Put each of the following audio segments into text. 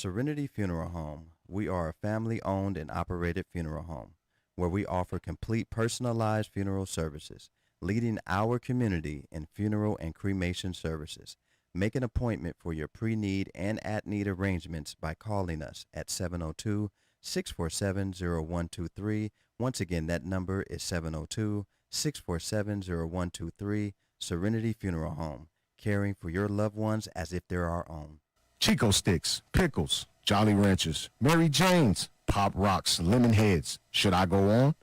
Serenity Funeral Home. We are a family-owned and operated funeral home where we offer complete personalized funeral services, leading our community in funeral and cremation services. Make an appointment for your pre-need and at-need arrangements by calling us at 702-647-0123. Once again, that number is 702-647-0123. Serenity Funeral Home, caring for your loved ones as if they're our own. Chico Sticks, Pickles, Jolly Ranchers, Mary Jane's, Pop Rocks, Lemon Heads. Should I go on?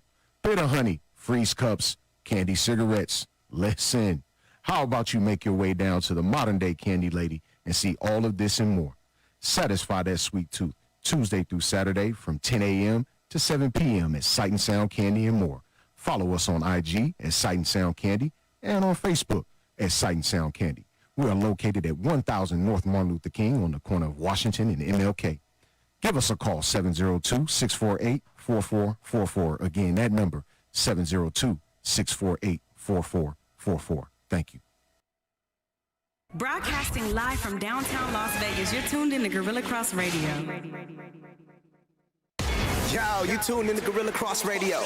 Bitter Honey, Freeze Cups, Candy Cigarettes. Listen, how about you make your way down to the modern day Candy Lady and see all of this and more? Satisfy that sweet tooth Tuesday through Saturday from 10 a.m. to 7 p.m. at Sight and Sound Candy and more. Follow us on IG at Sight and Sound Candy and on Facebook at Sight and Sound Candy. We are located at 1000 North Martin Luther King on the corner of Washington and MLK. Give us a call, 702-648-4444. Again, that number, 702-648-4444. Thank you. Broadcasting live from downtown Las Vegas, you're tuned in to Gorilla Cross Radio. Yo, you tuned in to Gorilla Cross Radio.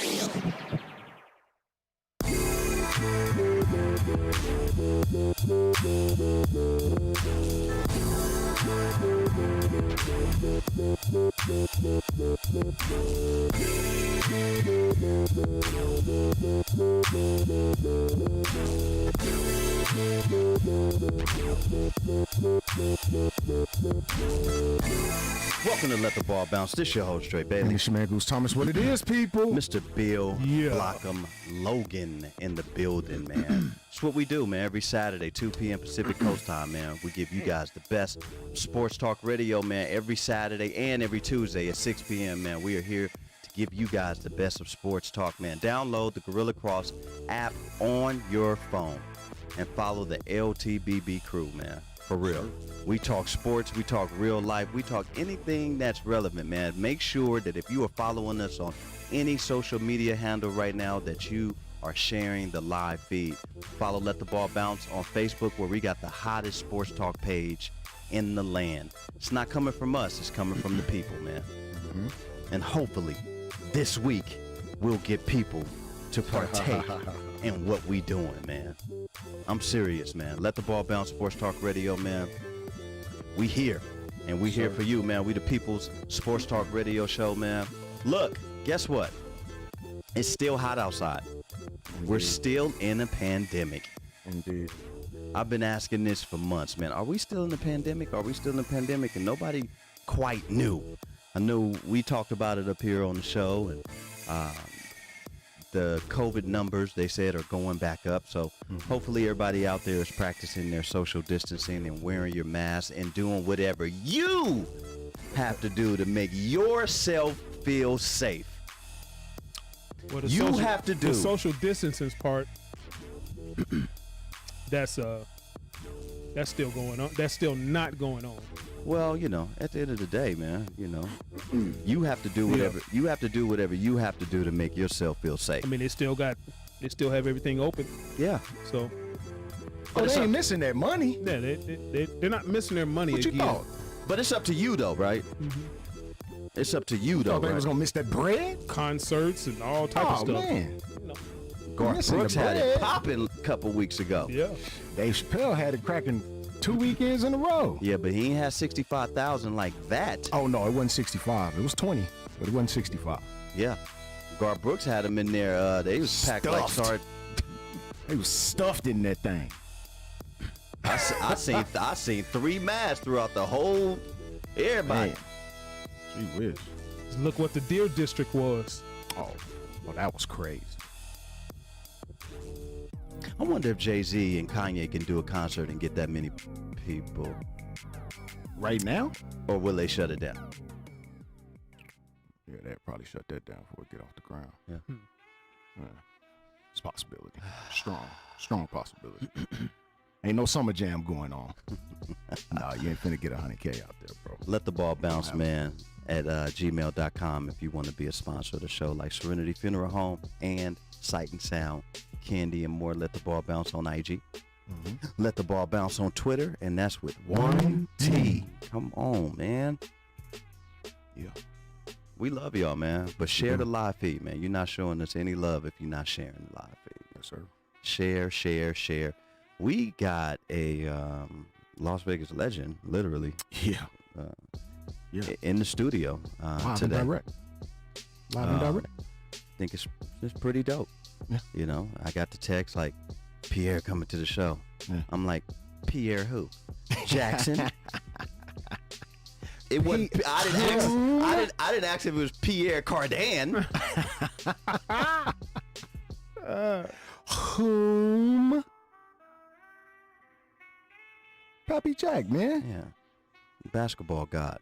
Welcome to Let the Ball Bounce. This your host, Trey Bailey. It's your man, Goose Thomas. What it is, people? Mr. Bill Blockham Logan in the building, man. It's what we do, man. Every Saturday, 2 p.m. Pacific Coast time, man. We give you guys the best sports talk radio, man. Every Saturday and every Tuesday at 6 p.m., man. We are here to give you guys the best of sports talk, man. Download the Gorilla Cross app on your phone and follow the LTBB crew, man. For real. We talk sports, we talk real life, we talk anything that's relevant, man. Make sure that if you are following us on any social media handle right now that you are sharing the live feed. Follow Let the Ball Bounce on Facebook, where we got the hottest sports talk page in the land. It's not coming from us, it's coming from the people, man. And hopefully this week we'll get people to partake in what we doing, man. I'm serious, man. Let the Ball Bounce Sports Talk Radio, man. We here, and we here for you, man. We the people's sports talk radio show, man. Look, guess what? It's still hot outside. Indeed. We're still in a pandemic. Indeed. I've been asking this for months, man. Are we still in a pandemic? Are we still in a pandemic? And nobody quite knew. I know we talked about it up here on the show, and the COVID numbers, they said, are going back up. So hopefully everybody out there is practicing their social distancing and wearing your mask and doing whatever you have to do to make yourself feel safe. Well, have to do the social distancing part. That's still going on. That's still not going on. Well, you know, at the end of the day, man, you know, you have to do whatever you have to do whatever you have to do to make yourself feel safe. I mean, they still have everything open. Yeah. So. Oh, they ain't missing that money. Yeah, they're not missing their money What again. you thought? But it's up to you, though, right? It's up to you, though, Thought they right? was gonna miss that bread? Concerts and all type of Oh stuff. man, Garth missing Brooks the had it bread. popping a couple weeks ago. Yeah. Dave Chappelle had it cracking 2 weekends in a row. Yeah, but he ain't had 65,000 like that. Oh no, it wasn't 65. It was 20, but it wasn't 65. Yeah. Garth Brooks had him in there. They was packed like Stuffed. sard. They was stuffed in that thing. I seen 3 masks throughout the whole everybody. Man. Gee whiz. Look what the Deer District was. Oh, well, that was crazy. I wonder if Jay-Z and Kanye can do a concert and get that many people, Right now? or will they shut it down? Yeah, they'd probably shut that down before it get off the ground. Yeah. Yeah. It's a possibility. Strong possibility. Ain't no summer jam going on. Nah, you ain't finna get 100K out there, bro. Let the ball bounce, man, at gmail.com if you want to be a sponsor of the show, like Serenity Funeral Home and Sight and Sound Candy and more. Let the ball bounce on IG. Let the ball bounce on Twitter, and that's with 1 T. Come on, man. Yeah. We love y'all, man. But share the live feed, man. You're not showing us any love if you're not sharing the live feed. Yes, sir. Share, share, share. We got a Las Vegas legend, literally, Yeah. Yeah. in the studio Live today. and direct. Live and direct. I think it's pretty dope. Yeah. You know, I got the text like, Pierre coming to the show. Yeah. I'm like, Pierre who? Jackson? It wasn't. I didn't ask if it was Pierre Cardin. Whom? Pappy Jack, man. Yeah, basketball god.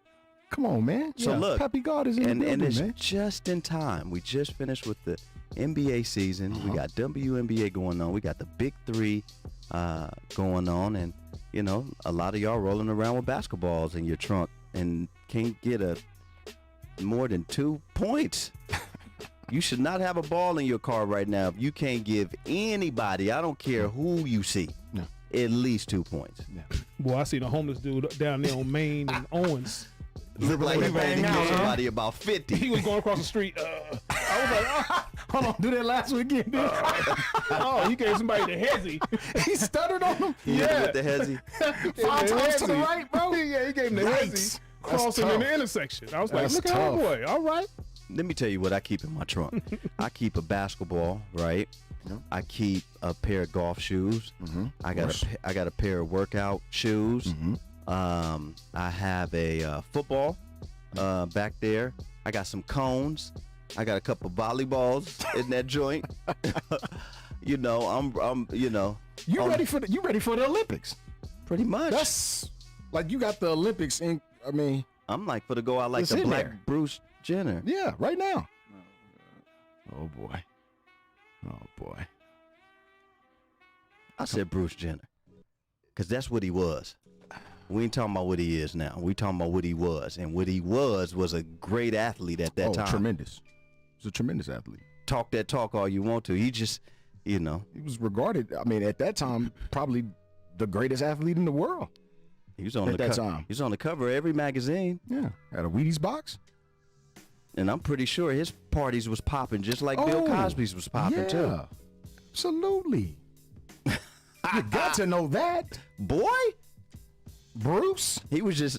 Come on, man. So look, Pappy God is in the and building, it's man. just in time. We just finished with the NBA season. We got WNBA going on. We got the Big Three going on, and you know, a lot of y'all rolling around with basketballs in your trunk and can't get more than 2 points. You should not have a ball in your car right now if you can't give anybody, I don't care who you see, No. at least 2 points. Boy, I seen a homeless dude down there on Main and Owens. Look like he Bang only out, gave huh? somebody about 50. He was going across the street. I was like, Hold on, do that last weekend, dude. oh, he gave somebody the hezzy. He stuttered on him. He hit him with the hezzy. 5 times to the hezzy. right, bro. Yeah, he gave him the Yikes. hezzy. That's Crossing in tough. the intersection. I was like, That's look at tough. boy. All right. Let me tell you what I keep in my trunk. I keep a basketball, right? I keep a pair of golf shoes. I got a pair of workout shoes. I have a football back there. I got some cones. I got a couple volleyballs in that joint. You know, I'm you know, You ready for the Olympics? pretty much. That's like you got the Olympics in. I mean, I'm like for to go out like It's the in Black there. Bruce Jenner. yeah, right now. Oh boy. Oh boy. I said Bruce Jenner because that's what he was. We ain't talking about what he is now. We talking about what he was, and what he was a great athlete at that time. Tremendous. He's a tremendous athlete. Talk that talk all you want to. He just, you know, He was regarded. I mean, at that time, probably the greatest athlete in the world. he was on At the that time. He was on the cover of every magazine, Yeah, at a Wheaties box. and I'm pretty sure his parties was popping just like Bill Oh, Cosby's was popping too. Yeah, absolutely. You got to know that, Boy, Bruce. he was just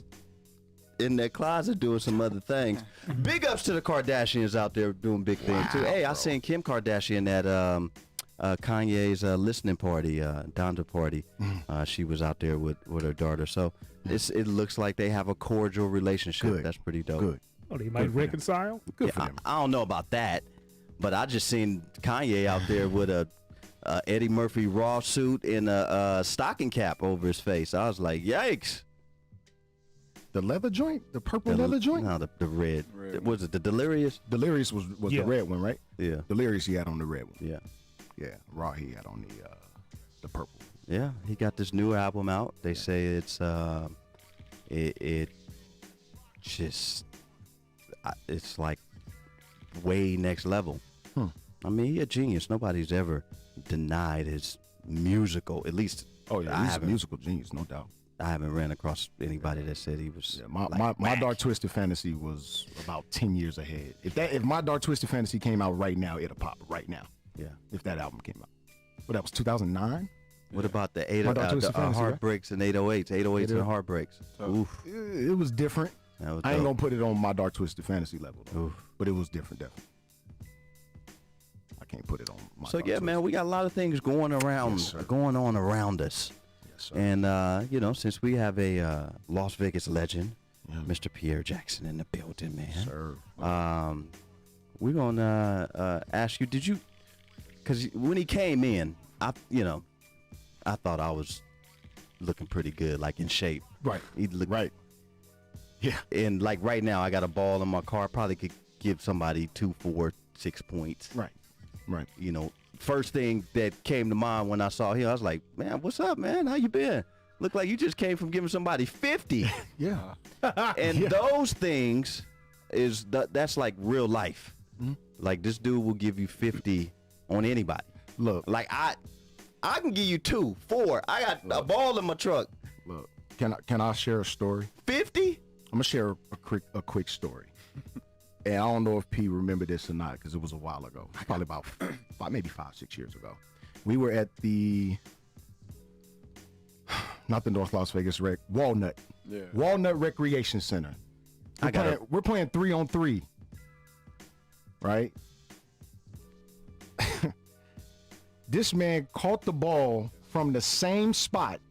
in that closet doing some other things. Big ups to the Kardashians out there doing big things too. Hey, I seen Kim Kardashian at Kanye's listening party, Donda party. She was out there with her daughter. So it looks like they have a cordial relationship. Good. That's pretty dope. Good. Oh, they might reconcile. Good Yeah, for them. I don't know about that, but I just seen Kanye out there with a Eddie Murphy raw suit and a stocking cap over his face. I was like, yikes. The leather joint, the purple leather joint. No, the red. Was it the Delirious? Delirious was Yeah. the red one, right? Yeah. Delirious he had on the red one. Yeah. Yeah, Raw he had on the purple. Yeah, he got this new album out. They say it's it just it's like way next level. I mean, he a genius. Nobody's ever denied his musical. At least Oh yeah, I he's a haven't. musical genius, no doubt. I haven't ran across anybody that said he was. Yeah, my, like, my whack. Dark Twisted Fantasy was about 10 years ahead. If my Dark Twisted Fantasy came out right now, it'll pop right now. Yeah. If that album came out. Well, that was 2009. What about the My Dark Twisted Fantasy, right? Heartbreaks and 808s? 808s and Heartbreaks. Oof. It was different. That was I ain't dope. gonna put it on my Dark Twisted Fantasy level, though. Oof. But it was different, definitely. I can't put it on my So Dark yeah, Twisted. man, we got a lot of things going on around us. Yes, sir. And you know, since we have a Las Vegas legend, Mr. Pierre Jackson in the building, man. Sir. We're gonna ask you, did you? Because when he came in, I thought I was looking pretty good, like in shape. Right. He looked Right. Yeah. And like right now, I got a ball in my car. Probably could give somebody 2, 4, 6 points. Right. Right. You know, first thing that came to mind when I saw him, I was like, man, what's up, man? How you been? Look like you just came from giving somebody 50. Yeah. And Yeah. those things that's like real life. Like this dude will give you 50 on anybody. Look. Like I can give you 2, 4. I got a ball in my truck. Look. Can I share a story? 50? I'm gonna share a quick story. and I don't know if P remember this or not because it was a while ago, probably about maybe 5-6 years ago. We were at not the North Las Vegas Walnut Recreation Center. We're playing 3-on-3, right? This man caught the ball from the same spot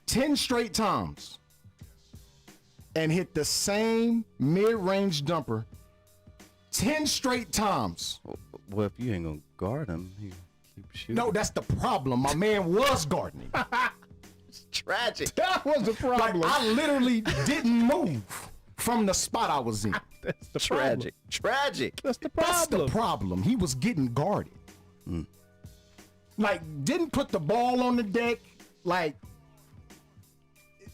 10 straight times and hit the same mid-range dumper 10 straight times. Well, if you ain't gonna guard him, he keep shooting. No, that's the problem. My man was gardening. It's tragic. That was the problem. Like, I literally didn't move from the spot I was in. That's the Tragic. problem. Tragic. That's the That's problem. the problem. He was getting guarded. Like, didn't put the ball on the deck. Like,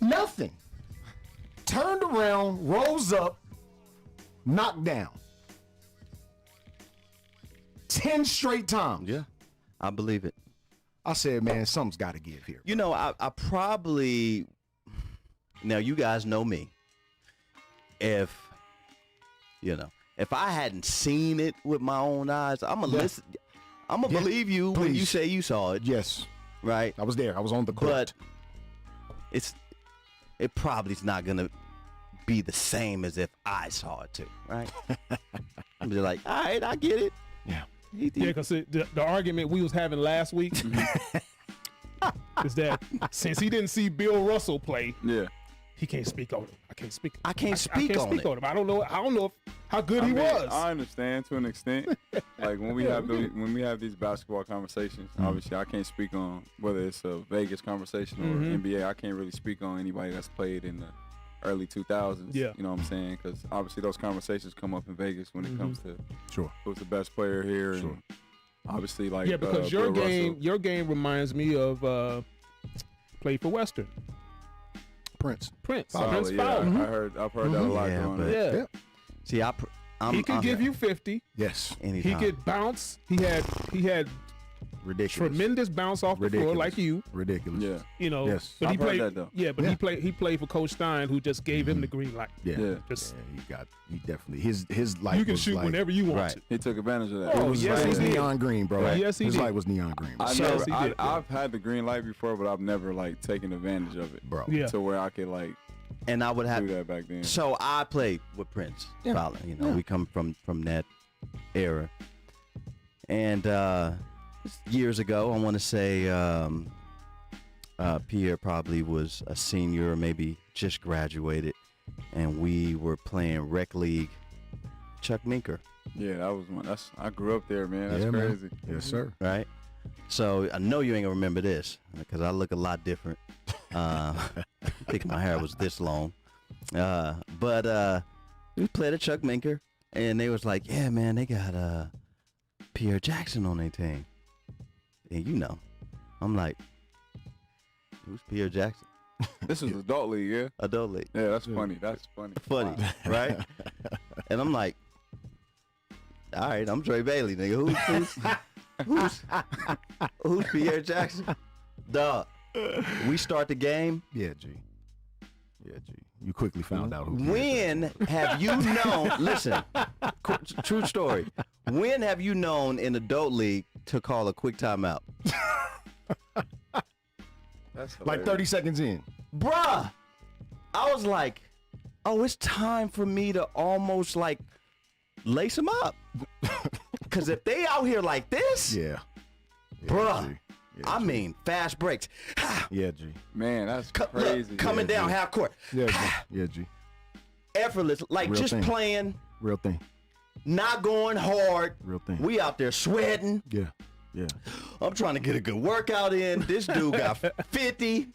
nothing. Turned around, rose up, knocked down. 10 straight times. Yeah, I believe it. I said, man, something's got to give here. You know, I probably, now you guys know me. If I hadn't seen it with my own eyes, I'm gonna listen. I'm gonna believe you when you please. say you saw it. Yes, Right. I was there. I was on the court. But it probably is not gonna be the same as if I saw it too, right? I'm just like, all right, I get it. Yeah. Yeah, because the argument we was having last week is that since he didn't see Bill Russell play, he can't speak on it. I can't speak on him. I don't know how good he was. I understand to an extent. Like when we have these basketball conversations, obviously I can't speak on whether it's a Vegas conversation or NBA. I can't really speak on anybody that's played in the early 2000s. Yeah. You know what I'm saying? Because obviously those conversations come up in Vegas when it comes to Sure. who's the best player here. Sure. And obviously, like Yeah, because Bill Russell. your game reminds me of played for Western. Prince. Prince Solid, yeah, Fowler. I've heard that a lot. Yeah, growing but- up. Yeah. See, He could give you 50. Yes. He anytime. could bounce. He had Ridiculous. tremendous bounce off the floor Ridiculous. like you. Ridiculous. Yeah. You know, Yes. but he I've heard played. that, though. Yeah, but Yeah. he played for Coach Stein, who just gave him the green light. Yeah. Yeah. Just He definitely his light you can was shoot like, whenever you want Right. to. He took advantage of that. Oh, It was, yes, it was he did. neon green, bro. Right. Yes, he his did. light was neon green. Bro. Yes, he did. I've had the green light before, but I've never like taken advantage of it. Bro. Yeah. To where I could like And I would have do that back then. So I played with Prince Fowler. You know, we come from that era. And years ago, I want to say Pierre probably was a senior or maybe just graduated. And we were playing rec league Chuck Minker, Yeah, that was one. I grew up there, man. That's Yeah, man. crazy. Yes, sir. right? So I know you ain't gonna remember this because I look a lot different. I think my hair was this long. But we played at Chuck Minker, and they was like, yeah, man, they got Pierre Jackson on their team. And you know, I'm like, who's Pierre Jackson? This was adult league, yeah. Adult league. Yeah, that's funny. That's funny. Funny, right? And I'm like, all right, I'm Dre Bailey, nigga. Who's Pierre Jackson? Dog. We start the game. Yeah, G. Yeah, G. You quickly found out who. When have you known? Listen, true story. When have you known in adult league to call a quick timeout? That's Like 30 seconds in. Bruh, I was like, oh, it's time for me to almost like lace them up. Because if they out here like this, Yeah. bruh, G. Yeah, I G. mean, fast breaks. Yeah, G. Man, that's Look, crazy. coming Yeah, down dude. half court. Yeah, G. Yeah, G. Effortless, like Real just thing. playing, Real thing. not going hard. Real thing. We out there sweating. Yeah. Yeah. I'm trying to get a good workout in. This dude got 50.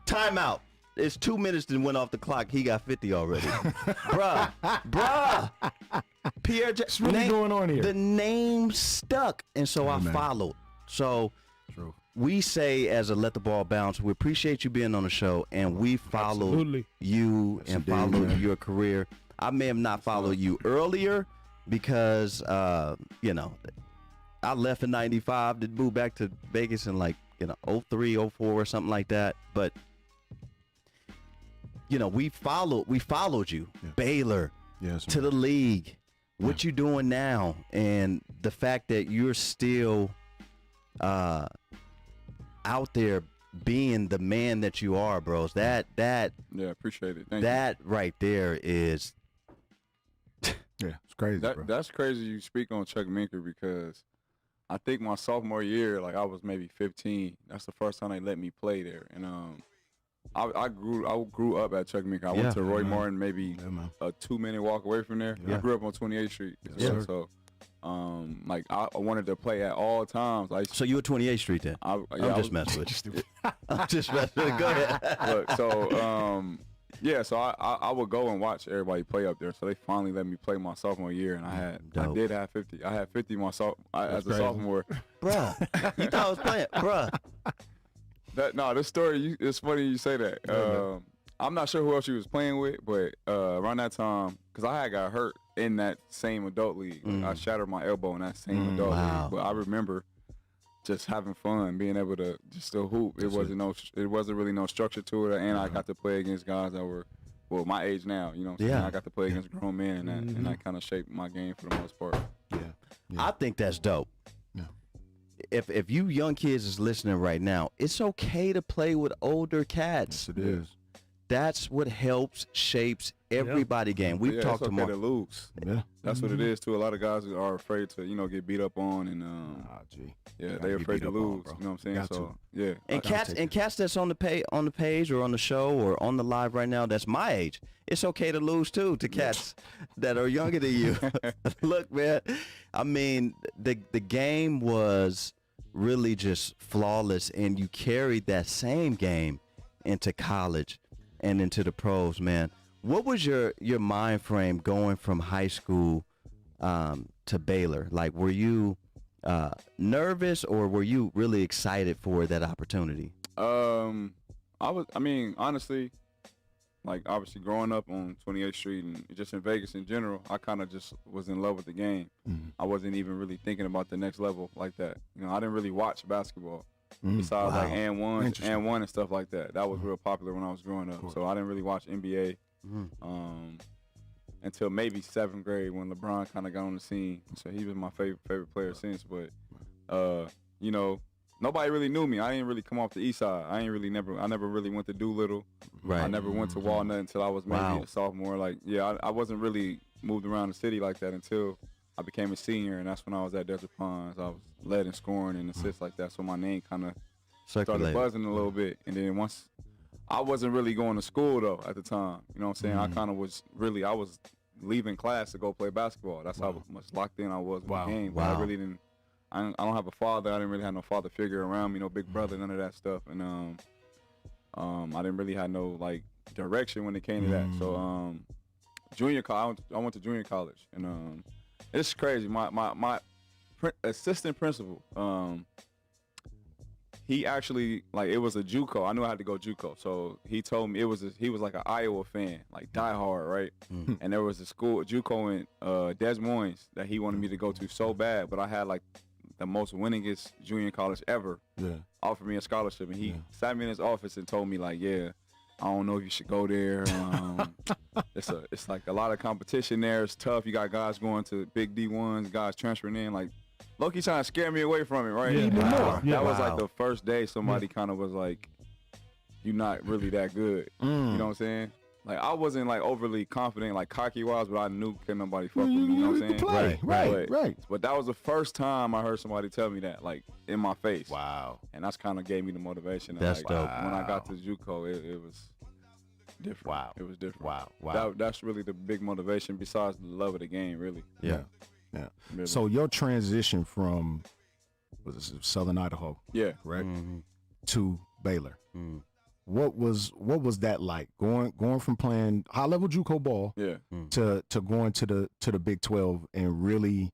Timeout. It's 2 minutes that went off the clock. He got 50 already. Bruh. Pierre Jackson. What's really going on here? The name stuck. And so I man. followed. So True. we say as a Let the Ball Bounce, we appreciate you being on the show. And we followed Absolutely. you Yes, and indeed, followed man. your career. I may have not followed you earlier because, you know, I left in 95 to move back to Vegas in like, 03, 04 or something like that. But you know, we followed you, Baylor, to the league. What you doing now, and the fact that you're still out there being the man that you are, bros. That appreciate it. Thank that right there is it's crazy. That's crazy. You speak on Chuck Minker because I think my sophomore year, like I was maybe 15. That's the first time they let me play there, and I grew up at Chuck Minker. I went to Roy Martin, maybe a 2-minute walk away from there. I grew up on 28th Street. So like I wanted to play at all times. So you were 28th Street then? I'm just messing with you. I'm just messing with you. Go ahead. Look, so so I would go and watch everybody play up there. So they finally let me play my sophomore year, and I did have 50. I had 50 as a sophomore. Bruh, you thought I was playing, bruh. This story, it's funny you say that. I'm not sure who else you was playing with, but around that time, because I had got hurt in that same adult league. Like, I shattered my elbow in that same adult league. But I remember just having fun, being able to just still hoop. It wasn't really no structure to it, and I got to play against guys that were, well, my age now. You know what I'm saying? I got to play against grown men, and that kind of shaped my game for the most part. I think that's dope. If you young kids is listening right now, it's okay to play with older cats. Yes, it is. That's what helps, shapes everybody game. We've talked it's to okay to lose. That's what it is too. A lot of guys are afraid to, get beat up on, and they're afraid to lose. You know what I'm saying? And cats that's on the page or on the show or on the live right now, that's my age. It's okay to lose too to cats that are younger than you. Look, man, I mean, the game was really just flawless, and you carried that same game into college and into the pros, man. What was your mind frame going from high school to Baylor? Like, were you nervous, or were you really excited for that opportunity? Honestly, like, obviously growing up on 28th Street and just in Vegas in general, I kind of just was in love with the game. I wasn't even really thinking about the next level like that. I didn't really watch basketball. Besides like and one and stuff like that. That was real popular when I was growing up. So I didn't really watch NBA until maybe 7th grade when LeBron kind of got on the scene. So he was my favorite player since. But nobody really knew me. I didn't really come off the east side. I never really went to Doolittle. Right. I never went to Walnut until I was maybe a sophomore. Like, I wasn't really moved around the city like that until I became a senior, and that's when I was at Desert Pines. I was led in scoring and assists like that, so my name kind of started buzzing a little bit. And then once I wasn't really going to school though at the time, you know what I'm saying? I kind of was I was leaving class to go play basketball. That's how much locked in I was with the game. But I really didn't. I don't have a father. I didn't really have no father figure around me, no big brother, none of that stuff. And I didn't really have no like direction when it came to that. So junior college, I went to junior college, and it's crazy. My assistant principal, he actually, like, it was a JUCO. I knew I had to go JUCO, so he told me he was like an Iowa fan, like diehard, right? And there was a school, JUCO in Des Moines, that he wanted me to go to so bad, but I had like the most winningest junior college ever. Offered me a scholarship, and he sat me in his office and told me like, I don't know if you should go there. It's like a lot of competition there. It's tough. You got guys going to big D1s, guys transferring in. Like, low-key trying to scare me away from it, right? That was like the first day somebody kind of was like, you're not really that good. You know what I'm saying? Like, I wasn't like overly confident, like cocky-wise, but I knew couldn't nobody fuck with me. You know what I'm saying? Right. But that was the first time I heard somebody tell me that, like, in my face. Wow. And that's kind of gave me the motivation. That's like, dope. When I got to JUCO, it was different. Wow. It was different. Wow. That's really the big motivation besides the love of the game, really. Yeah. Really. So your transition from Southern Idaho, correct, to Baylor. What was that like? Going from playing high level JUCO ball, to going to the Big 12 and really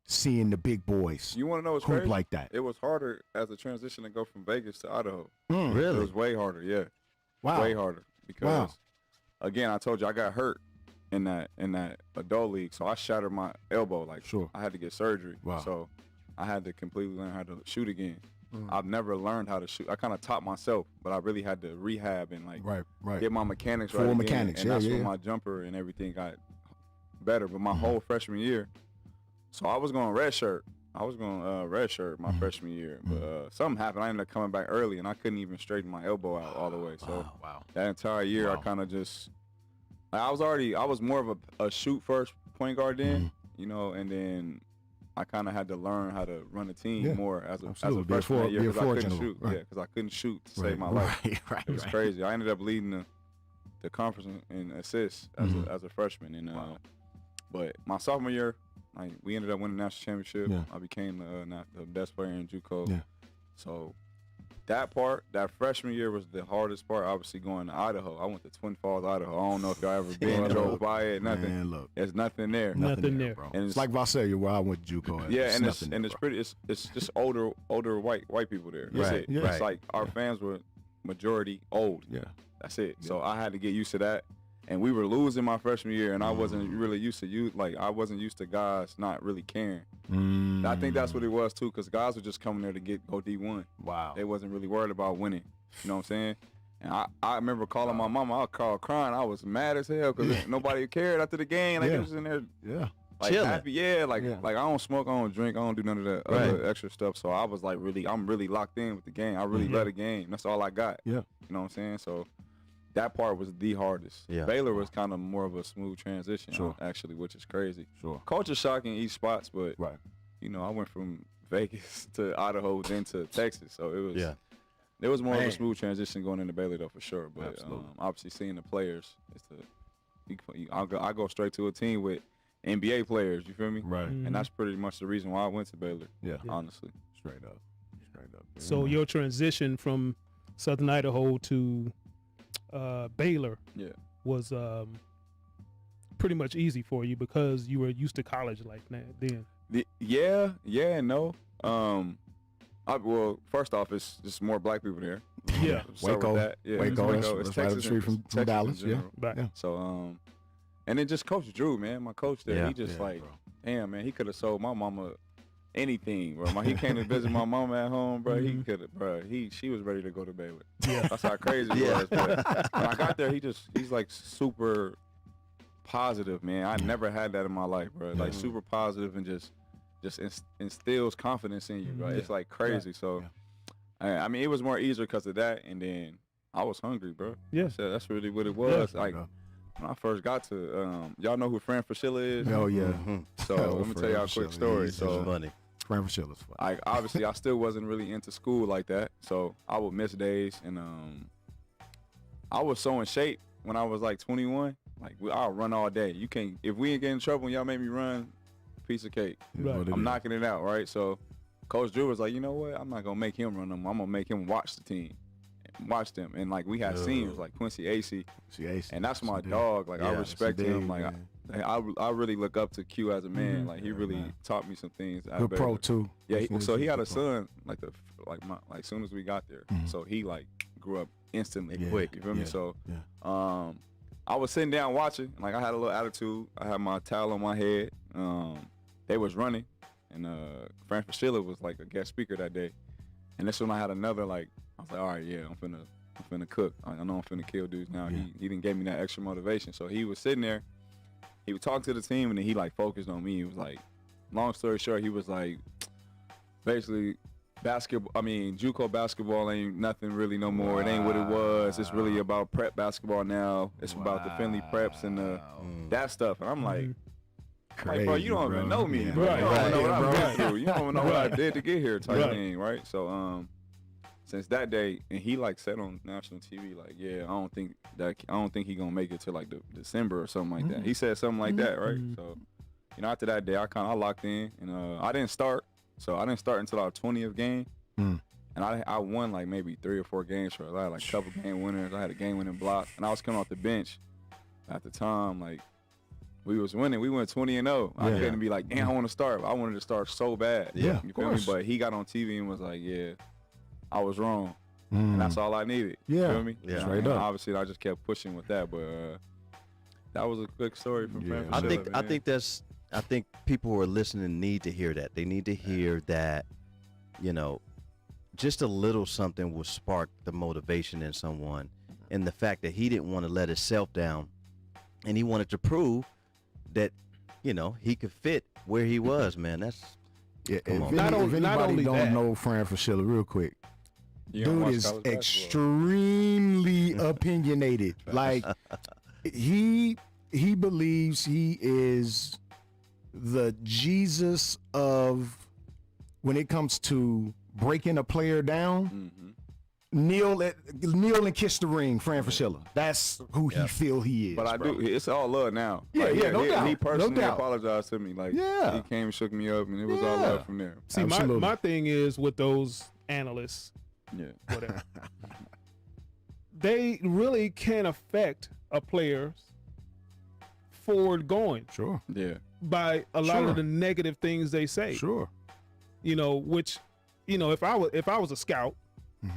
seeing the big boys. You want to know what's hoop crazy? Like that. It was harder as a transition to go from Vegas to Idaho. Really? It was way harder. Yeah. Wow. Way harder because, again, I told you I got hurt in that adult league, so I shattered my elbow. Like, I had to get surgery. Wow. So I had to completely learn how to shoot again. I've never learned how to shoot. I kind of taught myself, but I really had to rehab and like get my mechanics right. Full again. mechanics, and that's when my jumper and everything got better. But my whole freshman year, so I was going redshirt. I was going redshirt my freshman year, but something happened. I ended up coming back early, and I couldn't even straighten my elbow out all the way. So that entire year, I kind of just I was more of a shoot first point guard then, you know, and then I kind of had to learn how to run a team more as a freshman that year because I couldn't shoot. Yeah, because I couldn't shoot to save my life. It was crazy. I ended up leading the conference in assists as a freshman, and but my sophomore year, we ended up winning the national championship. I became the best player in JUCO. So that freshman year was the hardest part. Obviously going to Idaho. I went to Twin Falls, Idaho. I don't know if y'all ever been, drove by it, nothing. Man, look. There's nothing there. Nothing there, bro. And it's like Visalia where I went to JUCO. It's just older white people there. That's it. It's like our fans were majority old. Yeah. That's it. So I had to get used to that. And we were losing my freshman year, and I wasn't really used to I wasn't used to guys not really caring. I think that's what it was too, because guys were just coming there to go D1. Wow. They wasn't really worried about winning. You know what I'm saying? And I remember calling my mama. I called crying. I was mad as hell because nobody cared after the game. Like it was in there. Yeah. Like chilling. Happy, like I don't smoke, I don't drink, I don't do none of that other extra stuff. So I was like I'm really locked in with the game. I really love the game. That's all I got. Yeah. You know what I'm saying? So that part was the hardest. Yeah. Baylor was kind of more of a smooth transition, actually, which is crazy. Culture shock in each spots, but you know, I went from Vegas to Idaho, then to Texas, so it was there was more of a smooth transition going into Baylor though, for sure. But obviously, seeing the players, I go straight to a team with NBA players. You feel me? Right. And that's pretty much the reason why I went to Baylor. Yeah. Honestly. Straight up. So your transition from Southern Idaho to Baylor was pretty much easy for you because you were used to college like that then. Yeah and no. Well, first off, it's just more black people there. Yeah. Waco. Waco. It's right up the street from Dallas. Yeah. So and then just Coach Drew, man, my coach there, he just damn, man, he could have sold my mama anything, bro. He came to visit my mama at home, bro. He could have, bro. She was ready to go to Baylor. Yeah, that's how crazy it was. But when I got there, he's like super positive, man. I never had that in my life, bro. Like super positive and just instills confidence in you, bro. It's like crazy. So, I mean, it was more easier because of that, and then I was hungry, bro. Yeah, so that's really what it was. Like when I first got to, y'all know who Fran Fraschilla is? Oh yeah. So let me tell y'all a quick story. So funny. Fran Fascilla's funny. Obviously, I still wasn't really into school like that, so I would miss days, and I was so in shape when I was like 21. Like I'll run all day. You can't, if we ain't get in trouble and y'all make me run, piece of cake. Right. I'm knocking it out, right? So Coach Drew was like, you know what? I'm not gonna make him run them. I'm gonna make him watch the team, watch them. And like we had seniors like Quincy Acey, and that's my dog. Like I respect him. Like I really look up to Q as a man. Like he really taught me some things. Good pro too. Yeah. So he had a son like as soon as we got there. So he like grew up instantly quick. You feel me? So I was sitting down watching. Like I had a little attitude. I had my towel on my head. They was running, and Fran Fraschilla was like a guest speaker that day. And that's when I had another I was like, all right, yeah, I'm finna cook. I know I'm finna kill dudes now. He didn't give me that extra motivation. So he was sitting there. He would talk to the team, and then he like focused on me. He was like, long story short, he was like, basically, JUCO basketball ain't nothing really no more. It ain't what it was. It's really about prep basketball now. It's about the Finley preps and that stuff. And I'm like, crazy, bro, you don't even know me. Yeah. Right. You don't even know what I've been through. You don't even know what I did to get here type thing, right? So since that day, and he like said on national TV, like, yeah, I don't think he gonna make it to like December or something like that. He said something like that, right? So, you know, after that day, I locked in, and I didn't start. So I didn't start until our 20th game, and I won like maybe 3 or 4 games for I had like a couple game winners. I had a game winning block, and I was coming off the bench at the time. Like we was winning, we went 20-0. I couldn't be like, damn, I want to start. I wanted to start so bad. Yeah, you feel me? But he got on TV and was like, yeah, I was wrong, and that's all I needed. Yeah, you feel me? Yeah, straight up. Obviously, I just kept pushing with that, but that was a quick story from Fran Fraschilla, I think people who are listening need to hear that. They need to hear that, you know, just a little something will spark the motivation in someone, and the fact that he didn't want to let himself down, and he wanted to prove that, you know, he could fit where he was. Man, that's Yeah, Come on. if Not anybody only don't that. know Fran Fraschilla real quick, You don't watch dude is college basketball. extremely opinionated. Like he believes he is the Jesus of when it comes to breaking a player down. Mhm. Kneel and kiss the ring, Fran Fraschilla. That's who he feel he is. But I bro. do. It's all love now. Yeah, Like, yeah, no doubt, He no personally doubt. apologized to me. Like, Yeah. he came and shook me up, and it was all Yeah. love from there. See, Absolutely. my thing is with those analysts, Yeah. whatever, they really can affect a player's forward going Sure, Yeah. by a lot Sure. of the negative things they say. sure. You know, which, you know, if I was a scout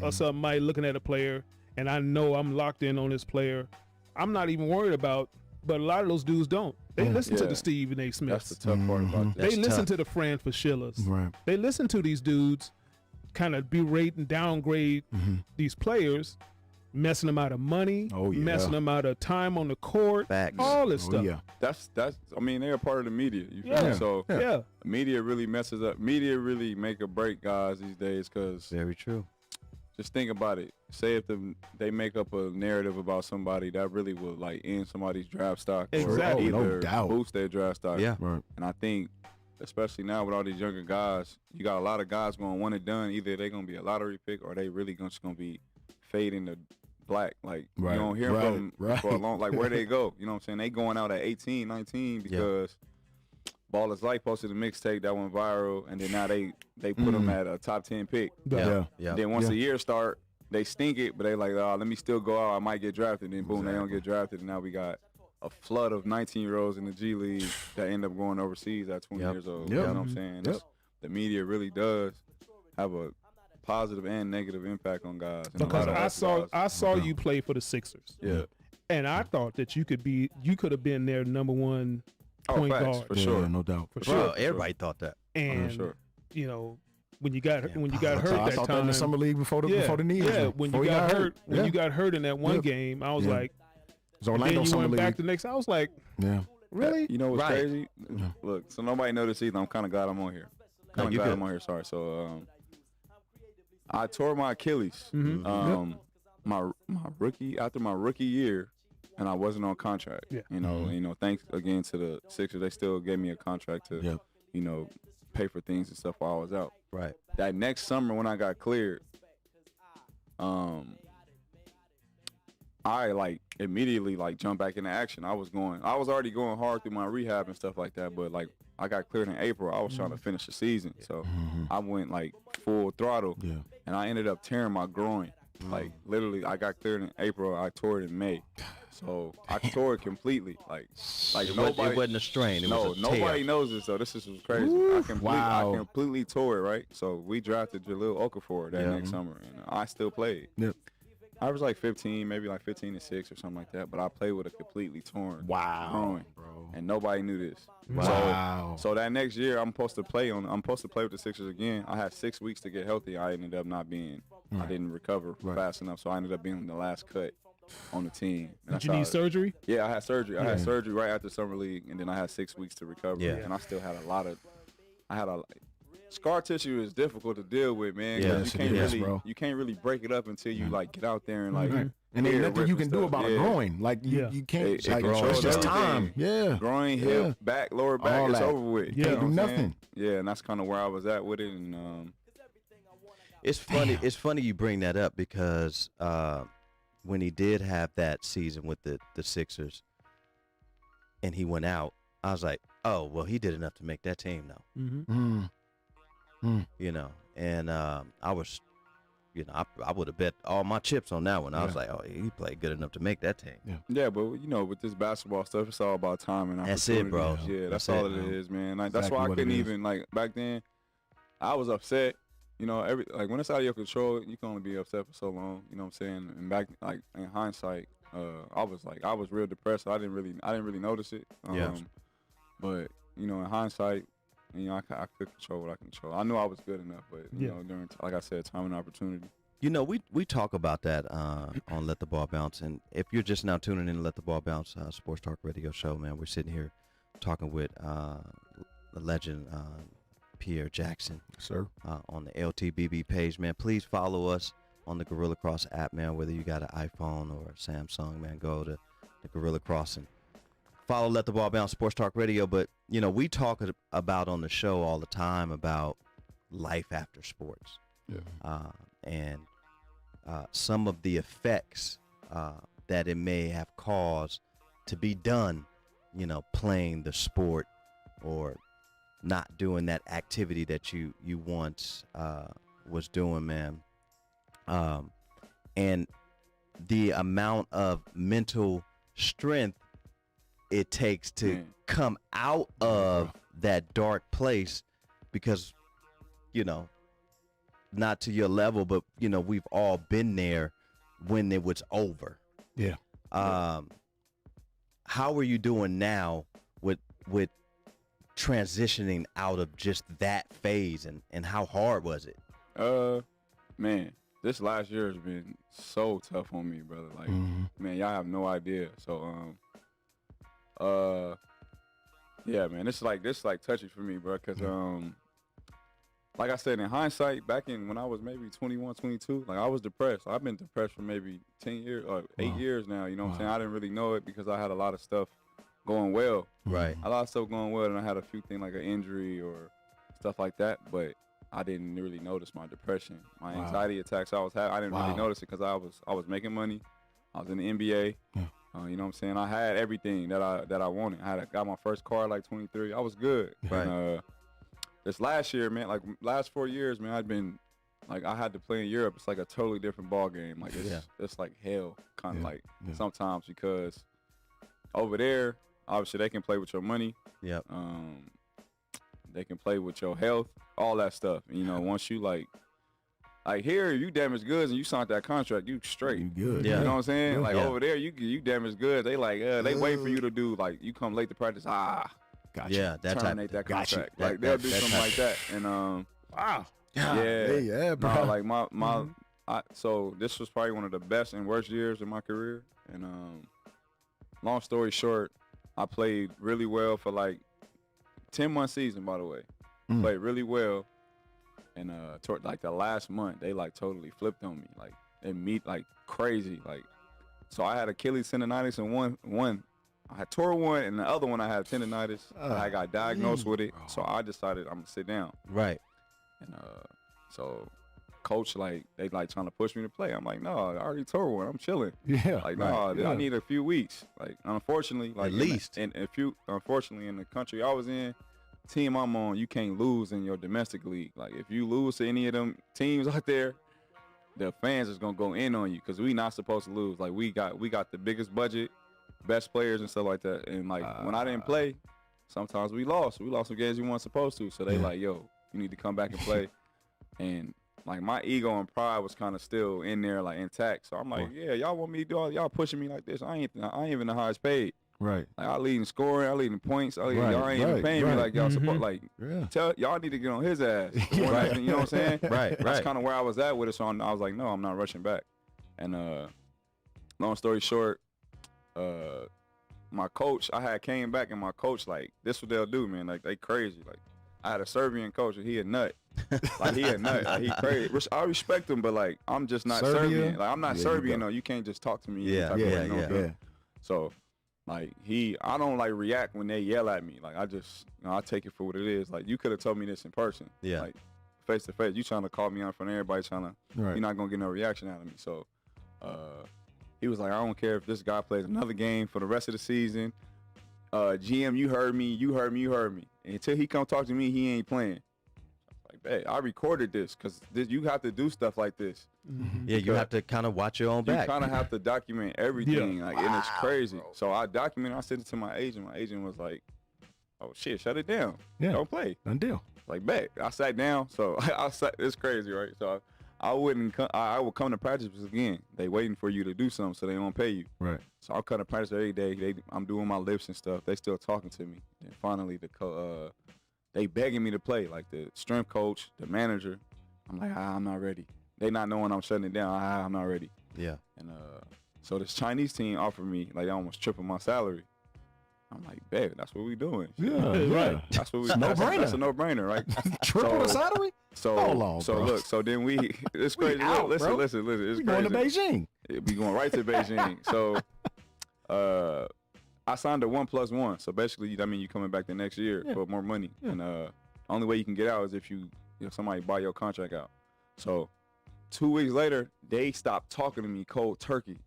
or somebody looking at a player and I know I'm locked in on this player, I'm not even worried about. But a lot of those dudes don't. They listen to Yeah. the Stephen A. That's the Smiths. tough part about They this. That's listen tough. to the Fran Fraschillas. Right. They listen to these dudes kind of berate and downgrade these players, messing them out of money, Oh, yeah. messing them out of time on the court, Facts. all this Oh stuff. yeah. That's. I mean, they're a part of the media. You feel Yeah. me? So Yeah. media really messes up. Media really make or break guys these days. Because very true. just think about it. Say if they make up a narrative about somebody that really will like end somebody's draft stock, Exactly. or Oh, no either doubt. boost their draft stock. Yeah. Right. And I think, especially now with all these younger guys, you got a lot of guys going one and done. Either they're gonna be a lottery pick or they really just gonna be fading to black. Like Right, you don't hear right, from right. for a long. Like where they go, you know what I'm saying? They going out at 18, 19 because Ball is Life posted a mixtape that went viral, and then now they put them at a top 10 pick. Yeah. Yeah. Then once Yeah. the year start, they stink it, but they like, oh, let me still go out. I might get drafted. Then boom, they don't get drafted, and now we got a flood of 19-year-olds in the G League that end up going overseas at 20 Yep. years old. Yep. You know what I'm saying? Yep. That's- The media really does have a positive and negative impact on guys. And a Because lot of us guys- I saw you play for the Sixers. Yeah. And I thought that you could have been their number one point facts, guard. for Yeah, sure. no doubt. For Well, sure. everybody thought that. And sure. you know, when you got hurt So I that thought time, that in the summer league before the knee yeah, injury. when Before you he got hurt, when Yeah. you got hurt in that one Yeah. game, I was Yeah. like, It was and Orlando then you summer went league. back the next. I was like, Yeah. really? You know what's Right. crazy? Look, so nobody know this either. I'm kind of glad I'm on here. No, Kind of you glad good. I'm on here. Sorry. So I tore my Achilles. Mm-hmm. My rookie after my rookie year, and I wasn't on contract. Yeah. You know, thanks again to the Sixers. They still gave me a contract to, Yep. you know, pay for things and stuff while I was out. Right. That next summer when I got cleared, I like immediately like jumped back into action. I was already going hard through my rehab and stuff like that, but like I got cleared in April. I was trying to finish the season. So I went like full throttle. Yeah. And I ended up tearing my groin. Like literally I got cleared in April, I tore it in May. So I tore it completely. Like It wasn't a strain. It was a nobody tear. knows this though. This is what's crazy. wow. I completely tore it, right? So we drafted Jahlil Okafor that Yeah. next summer, and I still played. Yep. I was like 15, maybe like 15 and 6 or something like that. But I played with a completely torn groin, bro. and nobody knew this. Wow. So that next year, I'm supposed to play with the Sixers again. I had 6 weeks to get healthy. I ended up not being. I didn't recover fast enough, so I ended up being the last cut on the team. And Did you that's need how- surgery? Yeah, I had surgery. I had surgery right after summer league, and then I had 6 weeks to recover. Yeah. And I still had scar tissue is difficult to deal with, man. 'cause Yes, you it can't is, really bro. you can't really break it up until you like get out there and like. And there's hair nothing rip you and can do stuff. about a Yeah. groin. Like you, Yeah. you can't. It like, controls it's just everything. time. Yeah. Groin, Yeah. hip, back, lower back, All it's that. over with. Yeah. You know Can't do what I'm saying? nothing. Yeah, and that's kind of where I was at with it. And It's funny. It's funny you bring that up because when he did have that season with the Sixers, and he went out, I was like, oh well, he did enough to make that team now. Mm-hmm. You know, and I was, you know, I would have bet all my chips on that one. I was like, oh, he played good enough to make that team. yeah, but you know, with this basketball stuff, it's all about time and That's it, bro. opportunity. Yeah, that's That's all it, it man. is, man. Like that's Exactly why I what it couldn't is. even like back then. I was upset. You know, when it's out of your control, you can only be upset for so long. You know what I'm saying? And back like in hindsight, I was real depressed. I didn't really notice it. Yeah. But you know, in hindsight, And, you know, I could control what I control. I knew I was good enough, but you know, during, like I said, time and opportunity. You know, we talk about that on Let the Ball Bounce, and if you're just now tuning in to Let the Ball Bounce Sports Talk Radio Show, man, we're sitting here talking with the legend Pierre Jackson, sir, on the LTBB page, man. Please follow us on the Gorilla Cross app, man. Whether you got an iPhone or a Samsung, man, go to the Gorilla Cross and follow Let the Ball Bounce Sports Talk Radio. But you know, we talk about on the show all the time about life after sports, and some of the effects that it may have caused to be done, you know, playing the sport or not doing that activity that you once was doing, man. And the amount of mental strength it takes to come out of that dark place, because, you know, not to your level, but, you know, we've all been there when it was over. Yeah. How are you doing now with transitioning out of just that phase, and how hard was it? Man, this last year has been so tough on me, brother. Like, man, y'all have no idea. So, yeah, man, this is like touchy for me, bro, because like I said, in hindsight, back in when I was maybe 21, 22, like I was depressed. I've been depressed for maybe 10 years or 8 years now. You know what I'm saying? I didn't really know it because I had a lot of stuff going well. Right. A lot of stuff going well, and I had a few things like an injury or stuff like that, but I didn't really notice my depression, my anxiety attacks I was having. I didn't really notice it because I was making money. I was in the NBA. You know what I'm saying? I had everything that I wanted. I got my first car at like 23. I was good. Right. And, this last year, man, like last 4 years, man, I'd been like, I had to play in Europe. It's like a totally different ball game. Like it's like hell, kind of like sometimes, because over there, obviously they can play with your money. Yep. They can play with your health, all that stuff. And, you know, once you like here, you damage goods and you signed that contract, you straight. You good. Yeah. You know what I'm saying? Yeah. Like over there, you damage goods. They like, they wait for you to do, like, you come late to practice. Gotcha. Yeah, that terminate type. that contract. Gotcha. Like they'll do something like that. And Wow. Yeah, bro. no, like my so this was probably one of the best and worst years in my career. And long story short, I played really well for like 10-month season, by the way. Played really well. And toward like the last month, they like totally flipped on me. Like they meet like crazy. Like, so I had Achilles tendonitis in one. I had tore one, and the other one I had tendonitis. I got diagnosed with it, so I decided I'm gonna sit down. Right. And so coach, like, they like trying to push me to play. I'm like, no, I already tore one. I'm chilling. Yeah. Like, no, I need a few weeks. Like, unfortunately, like At least. Unfortunately, in the country I was in, team I'm on, you can't lose in your domestic league. Like, if you lose to any of them teams out there, the fans is gonna go in on you, because we not supposed to lose. Like, we got the biggest budget, best players and stuff like that. And like when I didn't play, sometimes we lost. We lost some games we weren't supposed to. So they like, yo, you need to come back and play. And like my ego and pride was kind of still in there, like intact. So I'm like, yeah, y'all want me to do all, y'all pushing me like this. I ain't even the highest paid. Right. Like, I lead in scoring, I lead in points. Y'all ain't even paying me like y'all support. Like, tell y'all need to get on his ass. Right. You know what I'm saying? Right. That's kind of where I was at with it. So I was like, no, I'm not rushing back. And long story short, my coach, I had came back, and my coach, like, this what they'll do, man. Like, they crazy. Like, I had a Serbian coach, and he a nut. Like, he a nut. Like, he crazy. I respect him, but like, I'm just not Serbian. Like, I'm not Serbian. No, you can't just talk to me. Yeah. So, like, I don't like react when they yell at me. Like, I just, I take it for what it is. Like, you could have told me this in person. Yeah. Like, face to face. You trying to call me out in front of everybody, you're not gonna get no reaction out of me. So, he was like, I don't care if this guy plays another game for the rest of the season. GM, you heard me. And until he come talk to me, he ain't playing. Like, hey, I recorded this, because you have to do stuff like this. Yeah, you have to kind of watch your own back. You kind of have to document everything, like, and it's crazy. Bro. So I documented. I sent it to my agent. My agent was like, "Oh shit, shut it down. Don't play." Done deal. Like, bet. I sat down. So it's crazy, right? So I would come to practice again. They waiting for you to do something, so they don't pay you. Right. So I come to practice every day. I'm doing my lips and stuff. They still talking to me. And finally, they begging me to play, like the strength coach, the manager. I'm like, I'm not ready. They not knowing I'm shutting it down. I'm not ready. Yeah. And so this Chinese team offered me, like, they almost triple my salary. I'm like, babe, that's what we doing. Right. That's what we. no-brainer. That's a no-brainer, right? Triple the salary? So Hold on, so bro. look, so then it's crazy. We out, listen, bro. listen. It's We crazy. going to Beijing. We going right to Beijing. So, I signed a 1+1. So basically, that means you coming back the next year for more money. Yeah. And the only way you can get out is if somebody buy your contract out. So 2 weeks later, they stopped talking to me cold turkey.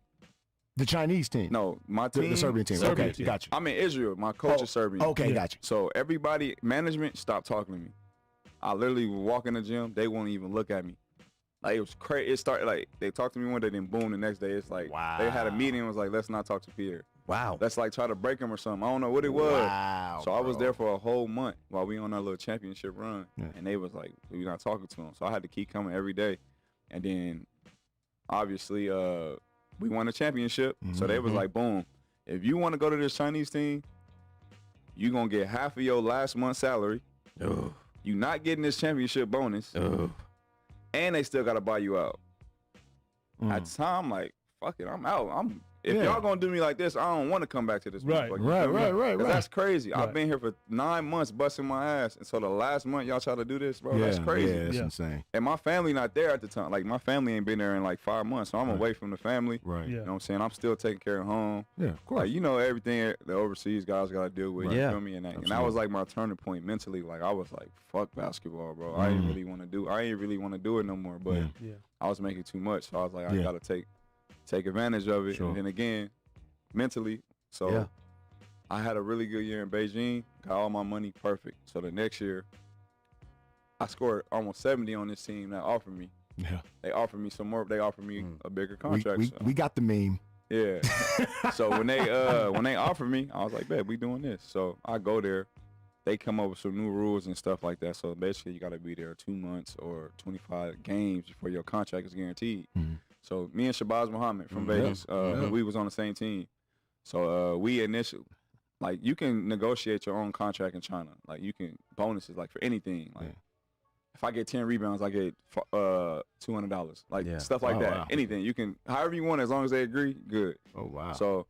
The Chinese team. No, my team. The Serbian team. Serbian Okay, team. got you. I'm in Israel. My coach is Serbian. Okay, Yeah. got you. So everybody, management stopped talking to me. I literally would walk in the gym. They won't even look at me. Like, it was crazy. It started like they talked to me one day, then boom, the next day it's like they had a meeting and was like, let's not talk to Pierre. Wow. Let's like try to break him or something. I don't know what it was. Wow, So I was bro. there for a whole month while we on our little championship run, Yeah. and they was like, we're not talking to him. So I had to keep coming every day, and then obviously we won a championship. So they was like, boom, if you want to go to this Chinese team, you gonna get half of your last month's salary. Oh. You not getting this championship bonus, and they still gotta buy you out. At the time, like, fuck it, I'm out. If Yeah. y'all gonna do me like this, I don't want to come back to this. Right. motherfucker, you feel me? Right. 'Cause that's crazy. Right. I've been here for 9 months busting my ass, and so the last month y'all try to do this, bro. That's crazy. Yeah, that's Yeah. insane. And my family not there at the time. Like, my family ain't been there in like 5 months, so I'm away from the family. Right. Yeah. You know what I'm saying? I'm still taking care of home. Yeah, of course. Like, you know, everything the overseas guys got to deal with. Right. You Yeah. feel me? And that was like my turning point mentally. Like, I was like, fuck basketball, bro. I Mm. ain't really want to do it no more. But Yeah. Yeah. I was making too much, so I was like, I Yeah. got to take advantage of it. Sure. And then again, mentally. So Yeah. I had a really good year in Beijing. Got all my money perfect. So the next year, I scored almost 70 on this team that offered me. Yeah. They offered me some more. They offered me a bigger We, contract. we, so. we got the meme. Yeah. So when they offered me, I was like, "Babe, we doing this." So I go there. They come up with some new rules and stuff like that. So basically, you got to be there 2 months or 25 games before your contract is guaranteed. Mhm. So me and Shabazz Muhammad from Vegas, we was on the same team. So we initially, like, you can negotiate your own contract in China. Like, you can bonuses, like, for anything. Like, Yeah. if I get 10 rebounds, I get $200. Like, Yeah. stuff like Oh, that. wow. Anything. You can, however you want, as long as they agree, good. Oh, wow. So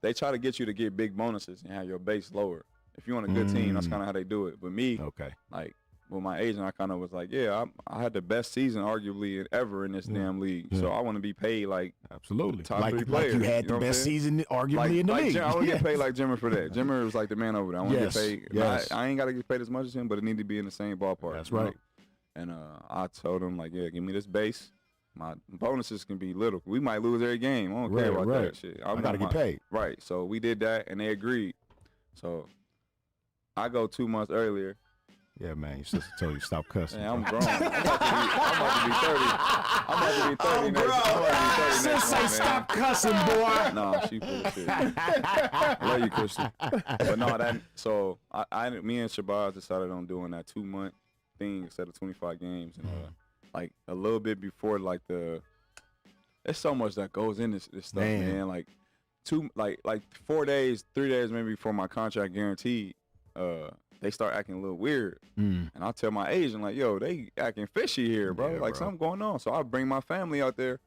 they try to get you to get big bonuses and have your base lower. If you want a good team, that's Mm. kind of how they do it. But me, Okay. like, with my agent, I kind of was like, yeah, I had the best season arguably ever in this damn league. So I want to be paid like Absolutely. Top like, three like players, you had you the know what I'm best saying? season arguably like, in the league. I want to Yeah. get paid like Jimmer for that. Jimmer was like the man over there. I want Yes, to get paid. yes. I ain't got to get paid as much as him, but it need to be in the same ballpark. That's you know? right. And I told him, like, yeah, give me this base. My bonuses can be little. We might lose every game. I don't care Right, about right. that shit. I got to get paid. Right. So we did that, and they agreed. So I go 2 months earlier. Yeah, man. Your sister told you stop cussing. Man, I'm grown. I'm about to be 30. I'm about to be 30 next. I'm about to be 30 next Sensei, month, stop cussing, boy. No, she full of shit. Love you, Christian. But no, so me and Shabazz decided on doing that 2 month thing instead of 25 games, and like a little bit before, like there's so much that goes in this stuff, man. Like 4 days, 3 days maybe before my contract guaranteed, they start acting a little weird. And I tell my agent, like, yo, they acting fishy here, bro. Yeah, like, bro. something going on. So I bring my family out there,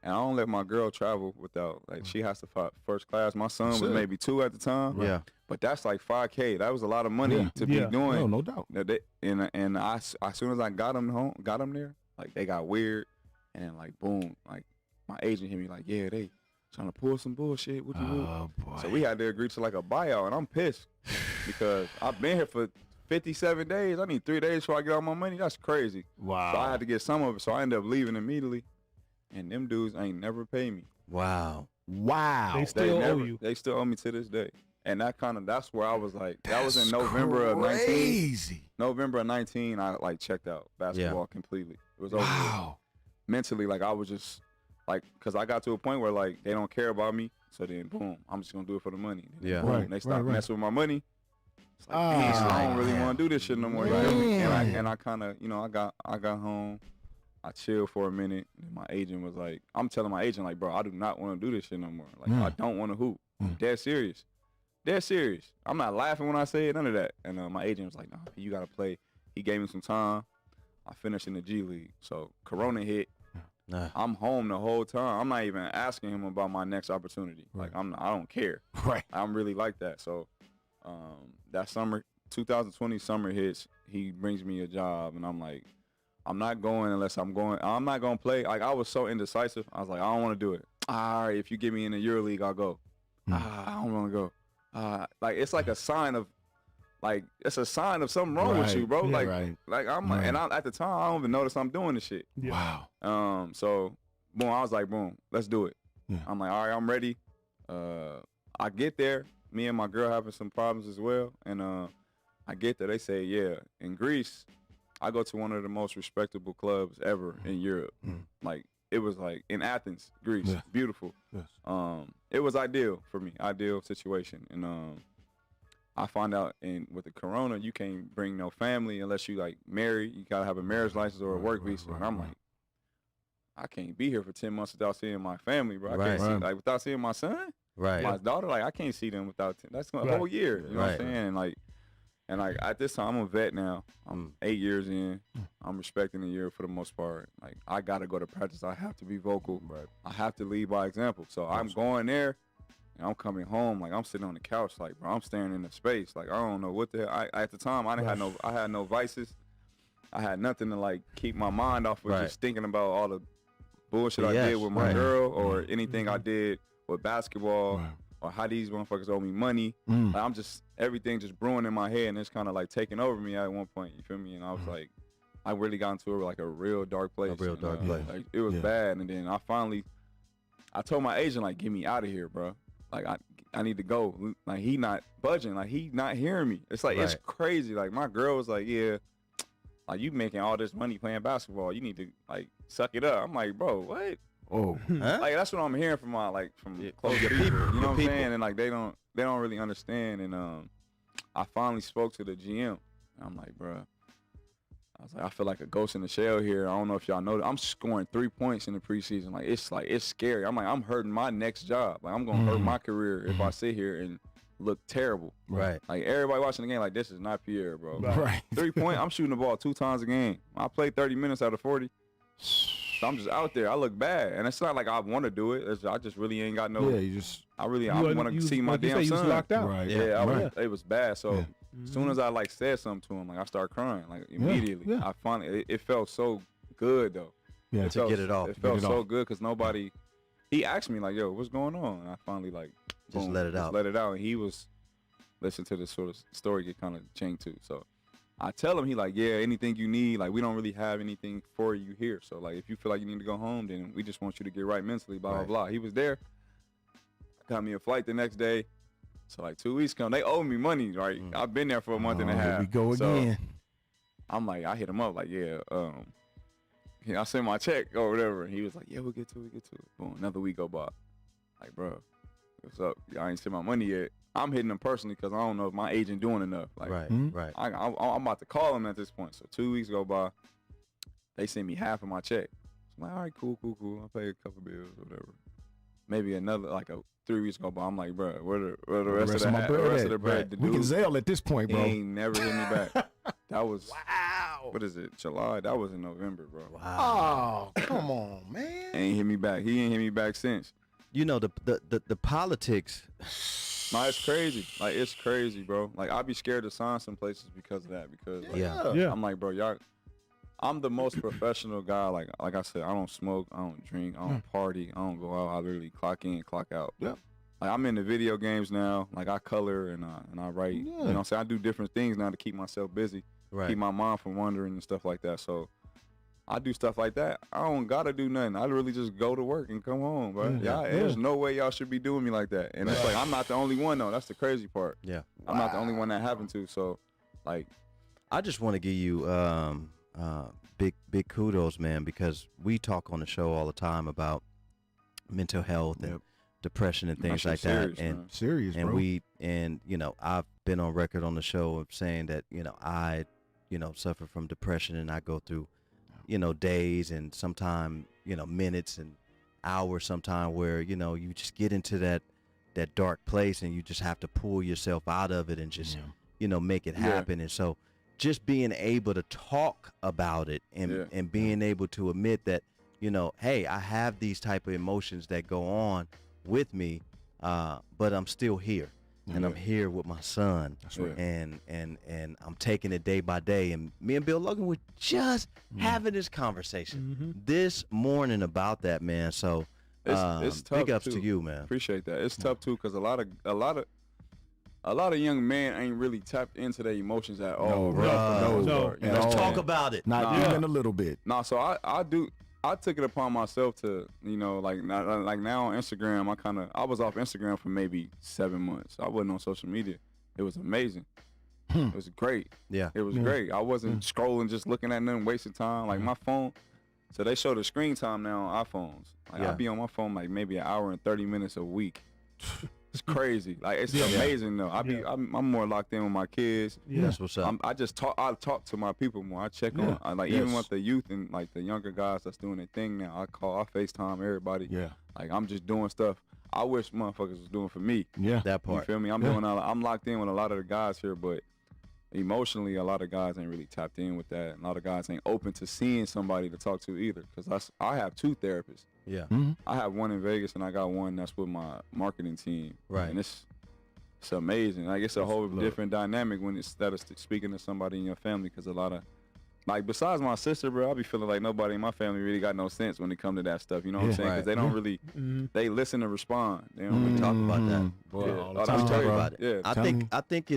and I don't let my girl travel without, like, she has to fly first class. My son was Sure. maybe 2 at the time. Yeah. But that's like $5K. That was a lot of money Yeah. to be Yeah. doing. No doubt. And as soon as I got them there, like, they got weird, and then, like, boom, like, my agent hit me like, yeah, they trying to pull some bullshit. What you want? Oh, boy. So we had to agree to like a buyout, and I'm pissed because I've been here for 57 days. I need 3 days before I get all my money. That's crazy. Wow. So I had to get some of it. So I ended up leaving immediately, and them dudes ain't never paid me. Wow. Wow. They still owe you. They still owe me to this day. And that's where I was like, that was in November of 19. Crazy. November of 19, I like checked out basketball completely. It was over. with. Wow. Mentally, like, I was just like, because I got to a point where, like, they don't care about me. So then, boom, I'm just going to do it for the money. Then, Yeah. boom, Right, they stop right. messing with my money. It's like, dang, so I don't really want to do this shit no more. You feel me? And I kind of, I got home. I chilled for a minute. And my agent was like, I'm telling my agent, like, bro, I do not want to do this shit no more. Like, I don't want to hoop. I'm dead serious. Dead serious. I'm not laughing when I say it, none of that. And my agent was like, "No, you gotta play." He gave me some time. I finished in the G League. So Corona hit. I'm home the whole time. I'm not even asking him about my next opportunity. Right. Like I don't care. Right. I'm really like that. So that summer, 2020 summer hits. He brings me a job, and I'm like, I'm not going unless I'm going. I'm not gonna play. Like I was so indecisive. I was like, I don't want to do it. All right, if you get me in the EuroLeague, I'll go. I don't want to go. Like it's like a sign of, like it's a sign of something wrong with you, bro. Yeah, like, right. like I'm, and at the time I don't even notice I'm doing this shit. Yeah. Wow. So boom, I was like, boom, let's do it. Yeah. I'm like, all right, I'm ready. I get there. Me and my girl having some problems as well, and I get there. They say, yeah, in Greece, I go to one of the most respectable clubs ever in Europe. Like it was like in Athens, Greece, beautiful. Yes. It was ideal for me, ideal situation, and I find out with the Corona, you can't bring no family unless you like married. You gotta have a marriage license or a work visa. And I'm like, I can't be here for 10 months without seeing my family, bro. I can't see, like without seeing my son, my daughter. Like I can't see them without. That's a whole year. You know what I'm saying? And like at this time, I'm a vet now. I'm 8 years in. I'm respecting the year for the most part. Like I gotta go to practice. I have to be vocal. Right. I have to lead by example. So I'm going there. And I'm coming home, like I'm sitting on the couch, like bro, I'm staring into space, like I don't know what the hell. At the time, I had no vices, I had nothing to like keep my mind off of just thinking about all the bullshit I did with my girl or anything I did with basketball or how these motherfuckers owe me money. Like I'm just everything just brewing in my head and it's kind of like taking over me at one point. You feel me? And I was like, I really got into like a real dark place. Like it was bad, and then I told my agent like, get me out of here, bro. Like I need to go. Like he not budging. Like he not hearing me. It's like it's crazy. Like my girl was like, yeah, like you making all this money playing basketball. You need to like suck it up. I'm like, bro, what? Oh, like that's what I'm hearing from close people. You know what I'm saying? And like they don't really understand. And I finally spoke to the GM. And I'm like, bro. I was like, I feel like a ghost in the shell here. I don't know if y'all know that. I'm scoring 3 points in the preseason. Like it's scary. I'm like, I'm hurting my next job. Like I'm gonna hurt my career if I sit here and look terrible. Right. Like everybody watching the game, like this is not Pierre, bro. right. 3 point. I'm shooting the ball 2 times a game. I played 30 minutes out of 40. So I'm just out there. I look bad, and it's not like I want to do it. I just really ain't got no. Yeah, you just. I want to see my damn son. Locked out. Right. Yeah, it was bad. So. As soon as I like said something to him, like I started crying, like immediately. I finally, it felt so good though. Yeah, to get it off. It felt so good because nobody. He asked me like, "Yo, what's going on?" And I finally like just let it out. Let it out, and he was listening to this sort of story get kind of changed too. So I tell him, he like, "Yeah, anything you need, like we don't really have anything for you here. So like if you feel like you need to go home, then we just want you to get right mentally." Blah blah blah. He was there. Got me a flight the next day. So like 2 weeks come, they owe me money, right? I've been there for a month and a half. Here we go again. I'm like, I hit him up like, I sent my check or whatever. And he was like, yeah, we'll get to it. Boom, another week go by. Like, bro, what's up? I ain't sent my money yet. I'm hitting him personally because I don't know if my agent doing enough. Like, right. I'm about to call him at this point. So 2 weeks go by. They sent me half of my check. So I'm like, all right, cool. I'll pay a couple bills or whatever. Maybe another, like 3 weeks go by. I'm like, bro, where the rest of the bread? We can Zelle at this point, bro. He ain't never hit me back. That was, what is it, July? That was in November, bro. Wow. Oh, come on, man. Ain't hit me back. He ain't hit me back since. You know, the politics. No, it's crazy. Like, it's crazy, bro. Like, I'd be scared to sign some places because of that. Because, like, I'm like, bro, y'all. I'm the most professional guy. Like I said, I don't smoke, I don't drink, I don't party, I don't go out. I literally clock in, clock out. Yeah. Like I'm in the video games now. Like I color and I write. You know what I'm saying? I do different things now to keep myself busy, keep my mind from wandering and stuff like that. So I do stuff like that. I don't gotta do nothing. I really just go to work and come home, bro. There's no way y'all should be doing me like that. And it's like I'm not the only one though. That's the crazy part. Yeah. I'm not the only one that happened to. So like I just want to give you big kudos, man, because we talk on the show all the time about mental health and depression and things like serious, that. And serious, and bro. you know, I've been on record on the show of saying that, you know, I, you know, suffer from depression and I go through, you know, days and sometime, you know, minutes and hours sometime where, you know, you just get into that dark place, and you just have to pull yourself out of it and just make it happen. And so just being able to talk about it and being able to admit that, hey, I have these type of emotions that go on with me, but I'm still here. And I'm here with my son. That's right. And I'm taking it day by day. And me and Bill Logan were just having this conversation this morning about that, man. So it's tough. Big ups to you, man. Appreciate that. It's tough too, because a lot of young men ain't really tapped into their emotions at all. No. Let's talk about it. Not even a little bit. So I took it upon myself to, like now on Instagram, I was off Instagram for maybe 7 months. I wasn't on social media. It was amazing. It was great. Yeah. It was great. I wasn't scrolling, just looking at nothing, wasting time. Like my phone, so they show the screen time now on iPhones. Like I'll be on my phone like maybe an hour and 30 minutes a week. It's crazy. Like it's amazing though. I'm more locked in with my kids. Yeah. That's what's up. I talk to my people more. I check on even with the youth and like the younger guys that's doing their thing now. I FaceTime everybody. Yeah. Like I'm just doing stuff I wish motherfuckers was doing for me. Yeah. That part. You feel me? I'm locked in with a lot of the guys here, but emotionally a lot of guys ain't really tapped in with that. And a lot of guys ain't open to seeing somebody to talk to either. Because I have 2 therapists. Yeah. I have one in Vegas and I got one that's with my marketing team. Right. And it's amazing. Like it's a whole different dynamic when instead of speaking to somebody in your family, because a lot of, like besides my sister, bro, I be feeling like nobody in my family really got no sense when it come to that stuff. You know what I'm saying? Because they don't really, they listen to respond. They don't really talk about that. I'll tell you about it. Yeah. I think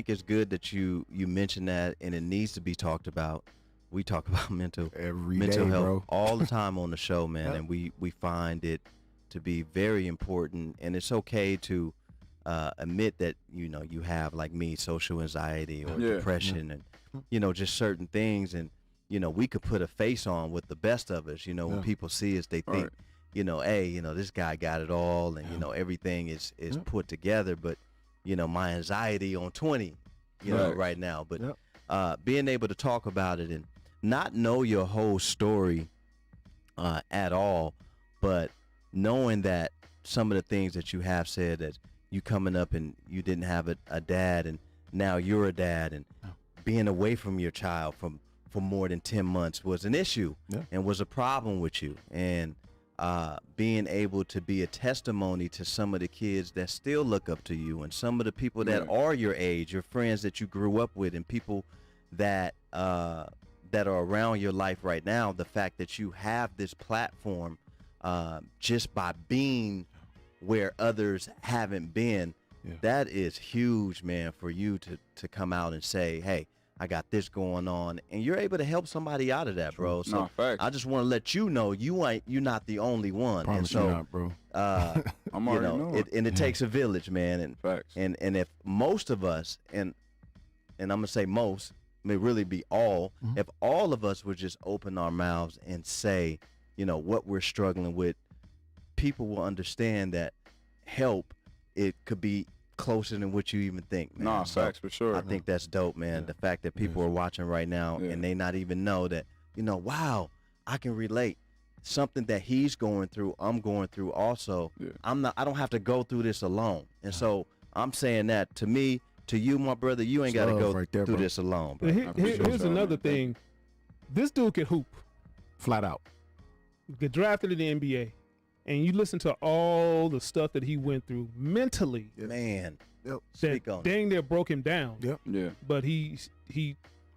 it's good that you mentioned that, and it needs to be talked about. We talk about mental day, health bro. all the time on the show, man, and we find it to be very important. And it's okay to admit that you have, like me, social anxiety or depression and just certain things, and we could put a face on with the best of us. When people see us, they think hey, this guy got it all, and everything is put together. But my anxiety on 20 right now, but being able to talk about it and not know your whole story at all, but knowing that some of the things that you have said, that you coming up and you didn't have a dad, and now you're a dad, and being away from your child for more than 10 months was an issue and was a problem with you, and being able to be a testimony to some of the kids that still look up to you, and some of the people that are your age, your friends that you grew up with, and people that that are around your life right now. The fact that you have this platform just by being where others haven't been, that is huge, man, for you to come out and say, hey, I got this going on, and you're able to help somebody out of that, bro. So I just want to let you know you're not the only one. Promise and so, you not, bro. I'm already knowing. It takes a village, man. And if most of us, and I'm gonna say most, may really be all, if all of us would just open our mouths and say, what we're struggling with, people will understand that help, it could be closer than what you even think, man. Facts for sure. I think that's dope, man. The fact that people are watching right now and they not even know that, wow, I can relate. Something that he's going through, I'm going through also. I don't have to go through this alone. And so I'm saying that to me, to you, my brother, you ain't got to go through this alone, bro. Here's another thing. This dude can hoop. Flat out. Get drafted in the NBA. And you listen to all the stuff that he went through mentally. Man. That dang near broke him down. But he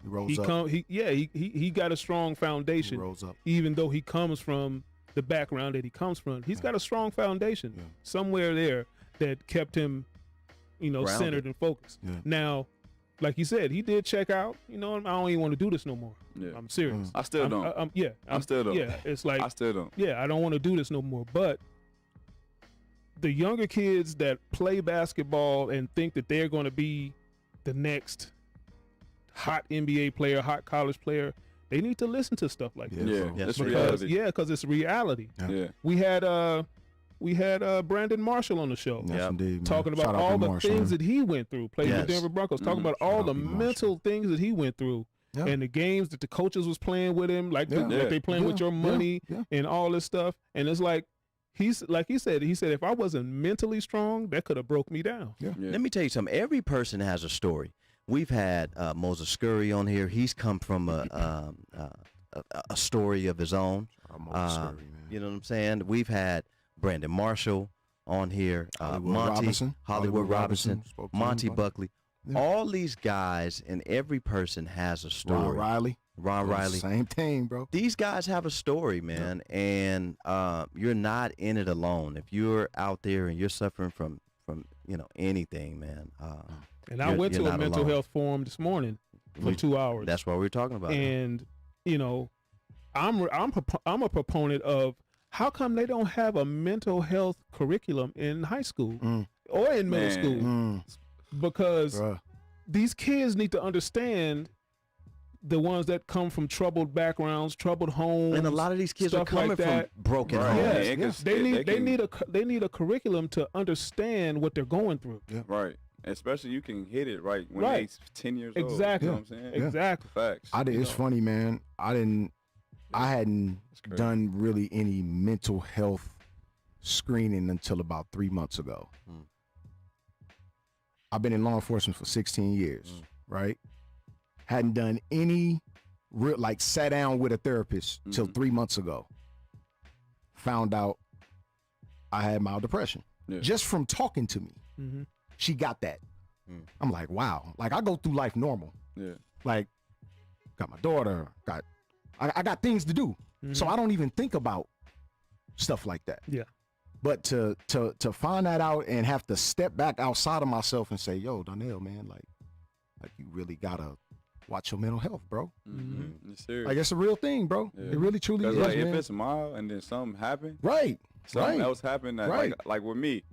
rose up. He got a strong foundation. He rose up. Even though he comes from the background that he comes from. He's got a strong foundation somewhere there that kept him centered and focused. Now, like you said, he did check out. I don't even want to do this no more. I'm serious. I still don't. I still don't. Yeah, it's like I still don't. Yeah, I don't want to do this no more. But the younger kids that play basketball and think that they're going to be the next hot NBA player, hot college player, they need to listen to stuff like this. It's reality. Yeah, because it's reality. We had Brandon Marshall on the show. Yes, indeed, man. Talking about all the things that he went through. Played with Denver Broncos. Talking about all the mental things that he went through. And the games that the coaches was playing with him, like they playing with your money and all this stuff. And it's like he's like he said, if I wasn't mentally strong, that could have broke me down. Yeah. Let me tell you something. Every person has a story. We've had Moses Scurry on here. He's come from a story of his own. Moses Scurry, man. You know what I'm saying? We've had Brandon Marshall on here, Hollywood Robinson, Spoke to Monty Buckley. Yeah. All these guys, and every person has a story. Ron Riley. Same team, bro. These guys have a story, man, and you're not in it alone. If you're out there and you're suffering from anything, man. And I went to a mental health forum this morning for 2 hours. That's what we're talking about. And I'm a proponent of how come they don't have a mental health curriculum in high school or in middle school? Because these kids need to understand the ones that come from troubled backgrounds, troubled homes, and a lot of these kids are coming from broken homes. Yes. They need a curriculum to understand what they're going through. Yeah. Right. Especially you can hit it right when they're 10 years old. Exactly. You know what I'm saying? Exactly. Facts. It's funny, man. I hadn't done really any mental health screening until about 3 months ago. I've been in law enforcement for 16 years, right? Hadn't done any real, sat down with a therapist till 3 months ago. Found out I had mild depression just from talking to me. Mm-hmm. She got that. I'm like, wow. I go through life normal. Yeah. Got my daughter, I got things to do. So I don't even think about stuff like that. Yeah. But to find that out and have to step back outside of myself and say, yo, Donnell, man, you really gotta watch your mental health, bro. Mm-hmm. It's serious. It's a real thing, bro. Yeah. It really truly is. If man. it's mild and then something happened, something else happened that like with me,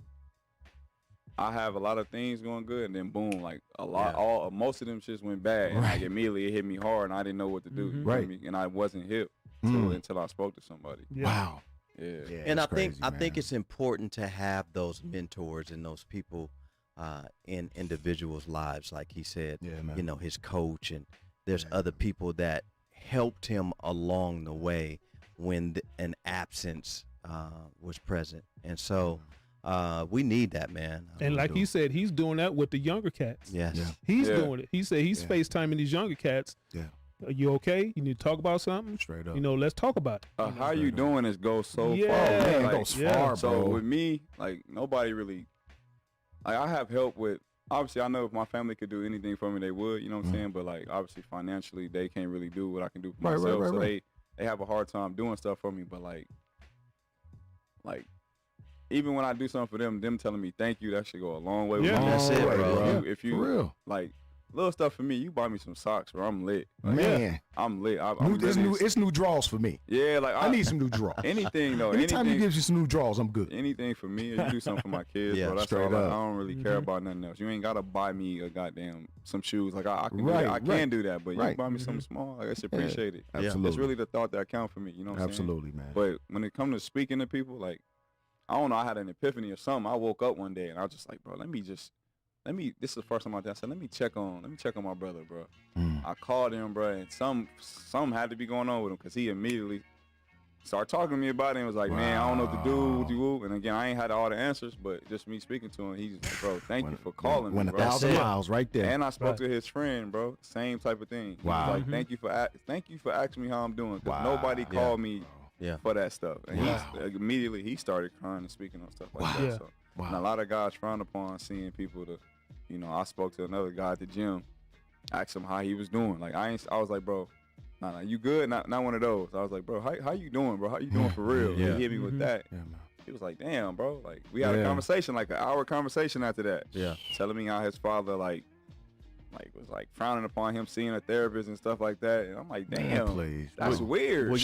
I have a lot of things going good, and then boom, most of them shits went bad, and immediately it hit me hard, and I didn't know what to do, and I wasn't hip until I spoke to somebody. Yeah. Wow. Yeah. And I think it's important to have those mentors and those people in individuals' lives, like he said. Yeah, man. His coach, and there's other people that helped him along the way when an absence was present, and so. We need that, man. And like he said, he's doing that with the younger cats. Yes. Yeah. He's doing it. He said he's FaceTiming these younger cats. Yeah. Are you okay? You need to talk about something? Straight up. Let's talk about it. How you doing goes so far. Man, it goes far, bro. So with me, nobody really, I have help with, obviously I know if my family could do anything for me, they would, you know what I'm saying? But obviously financially, they can't really do what I can do for myself. So they have a hard time doing stuff for me, but even when I do something for them telling me thank you, that should go a long way. Yeah, that's it, bro. If you for real. Little stuff for me, you buy me some socks, bro. I'm lit. Man, I'm lit. It's new draws for me. Yeah, I need some new draws. Anything though. Anytime you give you some new draws, I'm good. Anything for me, or you do something for my kids, bro. That's all. I don't really care about nothing else. You ain't gotta buy me a goddamn some shoes. I can do that. I can do that, but you buy me something small, I just appreciate it. Absolutely. It's really the thought that count for me. You know what I'm saying? Absolutely, man. But when it comes to speaking to people, I don't know, I had an epiphany or something. I woke up one day and I was just like, bro, this is the first time I said, let me check on my brother, bro. I called him, bro, and something had to be going on with him, because he immediately started talking to me about it and was like, man, I don't know what to do. And again, I ain't had all the answers, but just me speaking to him, he's like, bro, thank you for calling me, bro. 1,000 miles right there. And I spoke to his friend, bro. Same type of thing. Wow. He was like, thank you for asking me how I'm doing, because nobody called me for that stuff. And immediately he started crying and speaking on stuff like that. So, and a lot of guys frown upon seeing people to, I spoke to another guy at the gym, asked him how he was doing. I was like, bro, nah, you good? Not one of those. I was like, bro, how you doing, bro? How you doing for real? He hit me with that. Yeah, man. He was like, damn, bro. We had a conversation, an hour conversation after that. Yeah. Telling me how his father, was frowning upon him seeing a therapist and stuff like that. And I'm like, damn, please. That's weird. Well,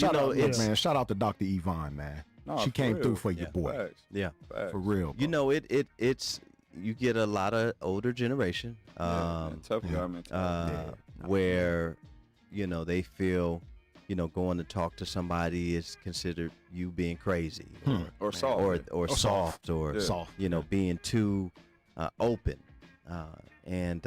man, shout out to Dr. Yvonne, man. She came through for your boy. Facts. Yeah. Facts. For real, bro. It's you get a lot of older generation tough guy mentality. where they feel going to talk to somebody is considered you being crazy or soft or soft or soft, being too open, and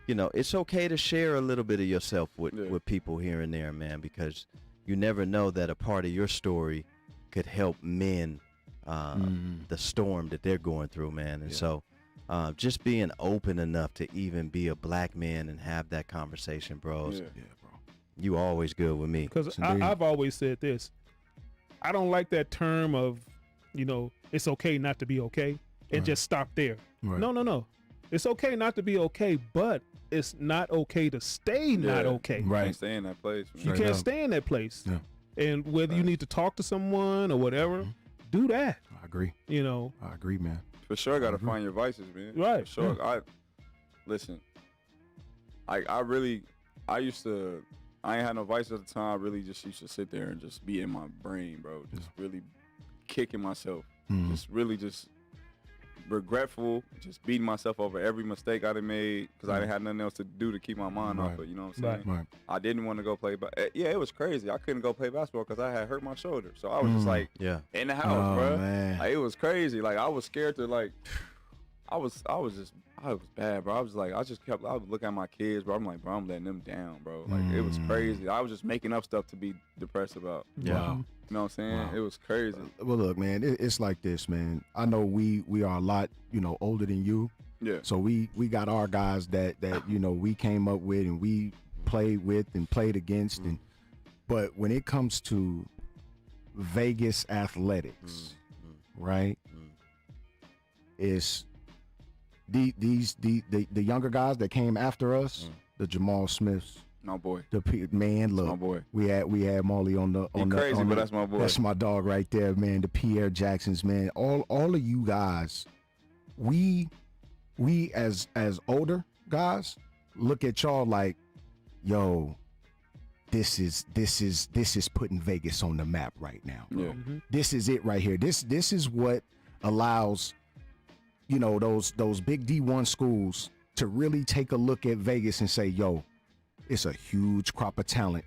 it's okay to share a little bit of yourself with people here and there, man, because you never know that a part of your story could help men the storm that they're going through, man. And so just being open enough to even be a black man and have that conversation, bros. Yeah, bro. You always good with me. Because I've always said this. I don't like that term of, it's okay not to be okay and just stop there. Right. No. It's okay not to be okay, but it's not okay to stay not okay. You Right. can't stay in that place. Man. You can't stay in that place. Yeah. And whether you need to talk to someone or whatever, do that. I agree. I agree, man. For sure, got to find your vices, man. Right. For sure. Listen. I ain't had no vices at the time. I really just used to sit there and just be in my brain, bro. Just really kicking myself. Just really just regretful, just beating myself over every mistake I done made because I didn't have nothing else to do to keep my mind off it. You know what I'm saying? Right. I didn't want to go play, but it was crazy. I couldn't go play basketball because I had hurt my shoulder. So I was just like in the house, bro. Man. Like, it was crazy. Like, I was scared to I was bad, bro. I was looking at my kids, bro. I'm like, bro, I'm letting them down, bro. Like, it was crazy. I was just making up stuff to be depressed about. Yeah. Wow. You know what I'm saying? Wow. It was crazy. Well, look, man, it's like this, man. I know we are a lot, older than you. Yeah. So we got our guys that we came up with and we played with and played against, but when it comes to Vegas athletics, right? It's the younger guys that came after us, the Jamal Smiths. My boy. Man, look, my boy. we had Molly on the crazy, on but the- that's my boy. That's my dog right there, man. The Pierre Jacksons, man. All of you guys, we as older guys look at y'all like, yo, this is putting Vegas on the map right now, bro. Yeah. This is it right here. This is what allows those big D1 schools to really take a look at Vegas and say, yo, it's a huge crop of talent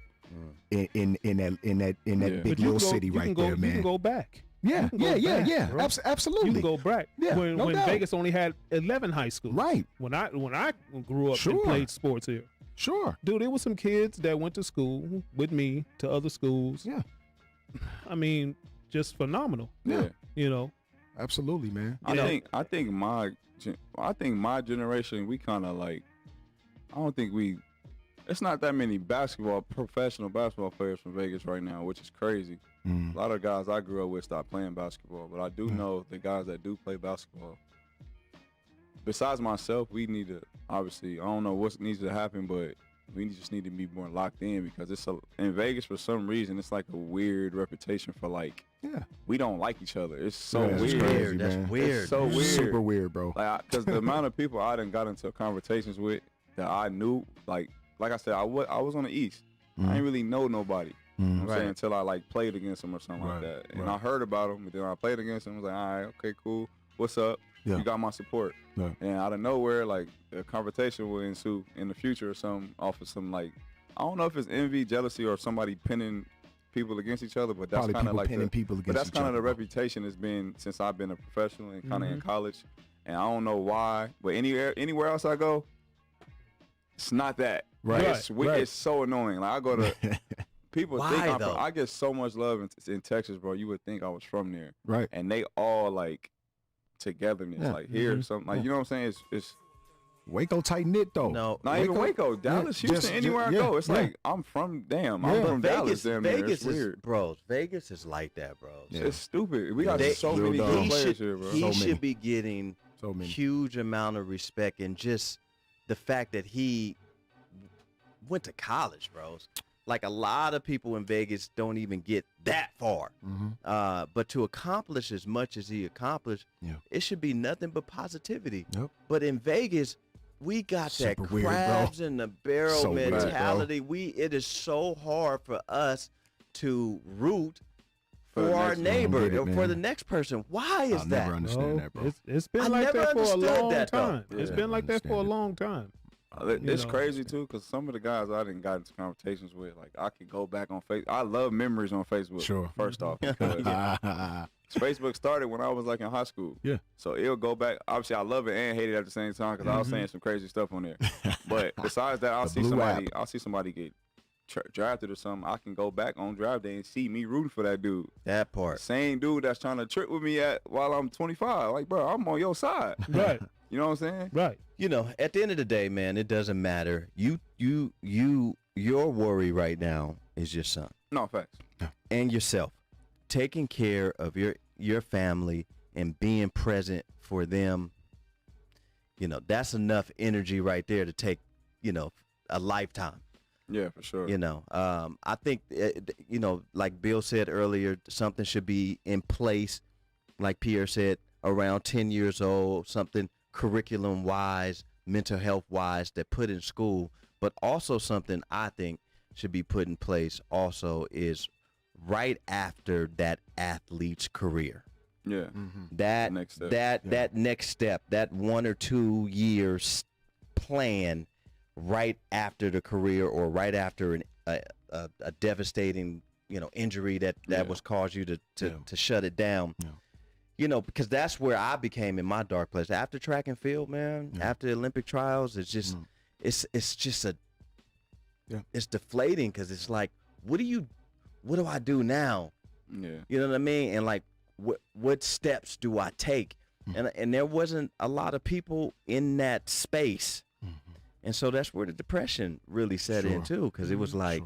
in that But big you little can go- city you right can go, there, You man. can go back. Yeah, You can go back, yeah. bro. Absolutely. You can go back. Yeah, when no doubt. Vegas only had 11 high schools. Right. When I grew up Sure. and played sports here. Sure. Dude, there was some kids that went to school with me to other schools. Yeah. I mean, just phenomenal. Yeah. Absolutely, man. I think my generation, we kind of like, I don't think it's not that many professional basketball players from Vegas right now, which is crazy. A lot of guys I grew up with stopped playing basketball, but I do know the guys that do play basketball. Besides myself, we need to, obviously, I don't know what needs to happen, but we just need to be more locked in because in Vegas, for some reason, it's like a weird reputation for we don't like each other. It's so Yeah, it's weird. crazy, That's man. weird. It's so weird. Super weird, bro. Like, because the amount of people I done got into conversations with that I knew, like I said, I was on the East. I ain't really know nobody. You know what I'm saying, until I played against them or something like Right, that. And right. I heard about them, and then I played against them. I was like, all right, okay, cool. What's up? Yeah. You got my support. Yeah. And out of nowhere, like, a conversation will ensue in the future or something off of some, like, I don't know if it's envy, jealousy, or somebody pinning people against each other, but that's Probably kind of people like pinning people against but that's each kind of other, the bro. reputation has been since I've been a professional and kind of in college. And I don't know why, but anywhere else I go, it's not that. Right. It's so annoying. Like, I go to people Why, think though? I get so much love in Texas, bro. You would think I was from there, Right. and they all like togetherness, Yeah. like here, something like you know what I'm saying. It's Waco tight knit though. No, not even Waco, Dallas, Yeah, Houston, just- anywhere I yeah, go. It's yeah. like I'm from Yeah. Dallas. Vegas, Damn near. Vegas It's is weird. bros. Vegas is like that, bros. Yeah. It's stupid. We got They- so real many dumb. good He players should, here, bro. he So should many. be getting So many. huge amount of respect and just the fact that he went to college, bros. Like a lot of people in Vegas don't even get that far. But to accomplish as much as he accomplished, Yeah. it should be nothing but positivity. Yep. But in Vegas, we got that Super weird, bro. crabs in the barrel So weird, bro. mentality. It is so hard for us to root For the for our next one. neighbor Get it, or for man. the next person. Why is I'll that? never understand that, bro. It's been I like never that for a understood long that, though. time. It's Yeah. been like that for a Understand it. long time. It's know. crazy too, because some of the guys I didn't got into conversations with, like I could go back on Facebook. I love memories on Facebook. Sure. First off, because Facebook started when I was like in high school. Yeah. So it'll go back. Obviously, I love it and hate it at the same time because I was saying some crazy stuff on there. But besides that, I'll see blue somebody get drafted or something, I can go back on draft day and see me rooting for that dude. That part. Same dude that's trying to trick with me while I'm 25. Like, bro, I'm on your side. Right. You know what I'm saying? Right. You know, at the end of the day, man, it doesn't matter. Your worry right now is your son. No, facts. And yourself. Taking care of your family and being present for them, you know, that's enough energy right there to take, you know, a lifetime. Yeah, for sure. You know, I think, you know, like Bill said earlier, something should be in place, like Pierre said, around 10 years old, something curriculum-wise, mental health-wise that put in school, but also something I think should be put in place also is right after that athlete's career. Yeah. That Next step. that next step, that 1 or 2 years plan right after the career or right after a devastating, you know, injury that was caused you to shut it down. Yeah. You know, because that's where I became in my dark place. After track and field, man, after the Olympic trials, it's just it's just it's deflating because it's like, what do I do now? Yeah. You know what I mean? And like, what steps do I take? And there wasn't a lot of people in that space. And so that's where the depression really set in too, because it was like,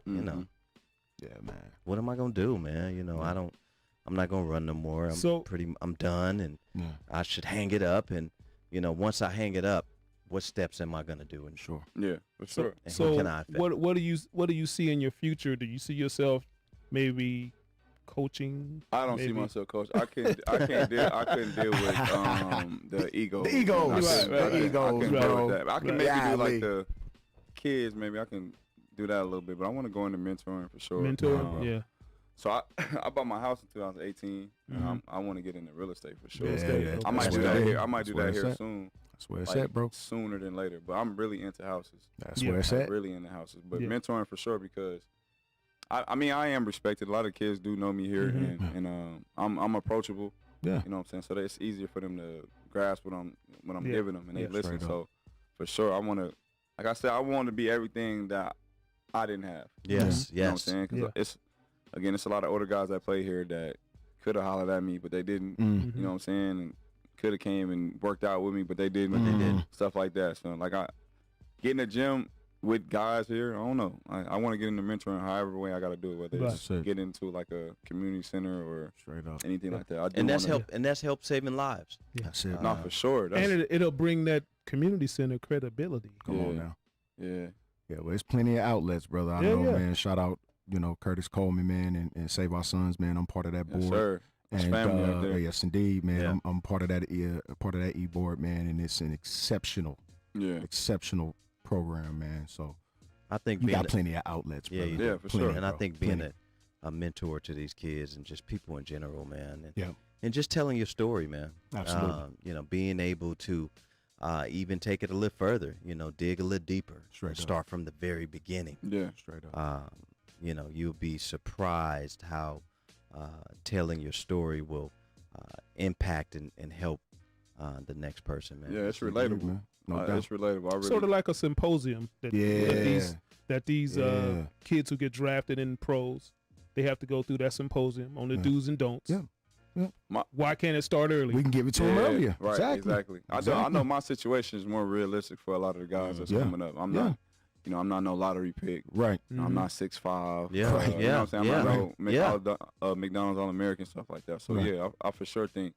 you know, yeah, man, what am I gonna do, man? You know, I'm not gonna run no more. I'm done, and I should hang it up. And you know, once I hang it up, what steps am I gonna do? And Yeah, for sure. and So who can I affect? what do you see in your future? Do you see yourself maybe coaching? I don't see maybe? myself coach. I couldn't deal with the ego. The egos. The egos, I bro. With that. I can Right. maybe Yeah, do like Lee. the kids. Maybe I can do that a little bit, but I want to go into mentoring for sure. Mentor? Yeah. So I bought my house in 2018, and I want to get into real estate for sure. Yeah, I might that's do where that it here. is. I might That's do where that it's here at. soon. That's where it's like, at, bro. Sooner than later. But I'm really into houses. That's Yeah. where it's I'm at. really into houses. But Yeah. mentoring for sure because I mean I am respected. A lot of kids do know me here, and I'm approachable. Yeah. You know what I'm saying? So that it's easier for them to grasp what I'm Yeah. giving them, and they Yeah. listen. Straight up. So for sure, I want to, like I said, I want to be everything that I didn't have. Yes, You know what I'm yes. saying? 'Cause Yeah. it's a lot of older guys that play here that could have hollered at me, but they didn't. Mm. You know what I'm saying? And could have came and worked out with me, but they didn't. Stuff like that. So like I get in the gym with guys here. I don't know. I want to get into mentoring however way I got to do it, whether it's Right. get into like a community center or Straight up. anything like that. I do And that's wanna- help saving lives. That's it. No, for sure. That's, And it'll bring that community center credibility. Come on now. yeah. Yeah, well, there's plenty of outlets, brother. I Yeah, know, yeah. man. Shout out, you know, Curtis Coleman, man, and Save Our Sons, man. I'm part of that board. Yes, sir. It's And family right there. yes, indeed, man. Yeah. I'm part of that e-board, man, and it's an exceptional program, man. So I think you being got plenty of outlets, Yeah, brother. you do. Yeah, for Plenty, sure. and I bro. think being Plenty. a mentor to these kids and just people in general, man. And, Yeah. and just telling your story, man. Absolutely. You know, being able to even take it a little further, you know, dig a little deeper. Straight up. Start from the very beginning. Yeah. Straight up. You know, you'll be surprised how telling your story will impact and help the next person, man. Yeah, it's Indeed, relatable. man. No doubt. It's relatable. I really, Sort of like a symposium that these Yeah. kids who get drafted in pros, they have to go through that symposium on the do's and don'ts. Yeah. Why can't it start early? We can give it to them earlier. Right, exactly. I know my situation is more realistic for a lot of the guys that's Yeah. coming up. I'm Yeah. not, I'm not no lottery pick. Right. I'm not 6'5". Yeah, You know what I'm saying? I'm not yeah. no McDonald's All-American, stuff like that. So Right. yeah, I for sure think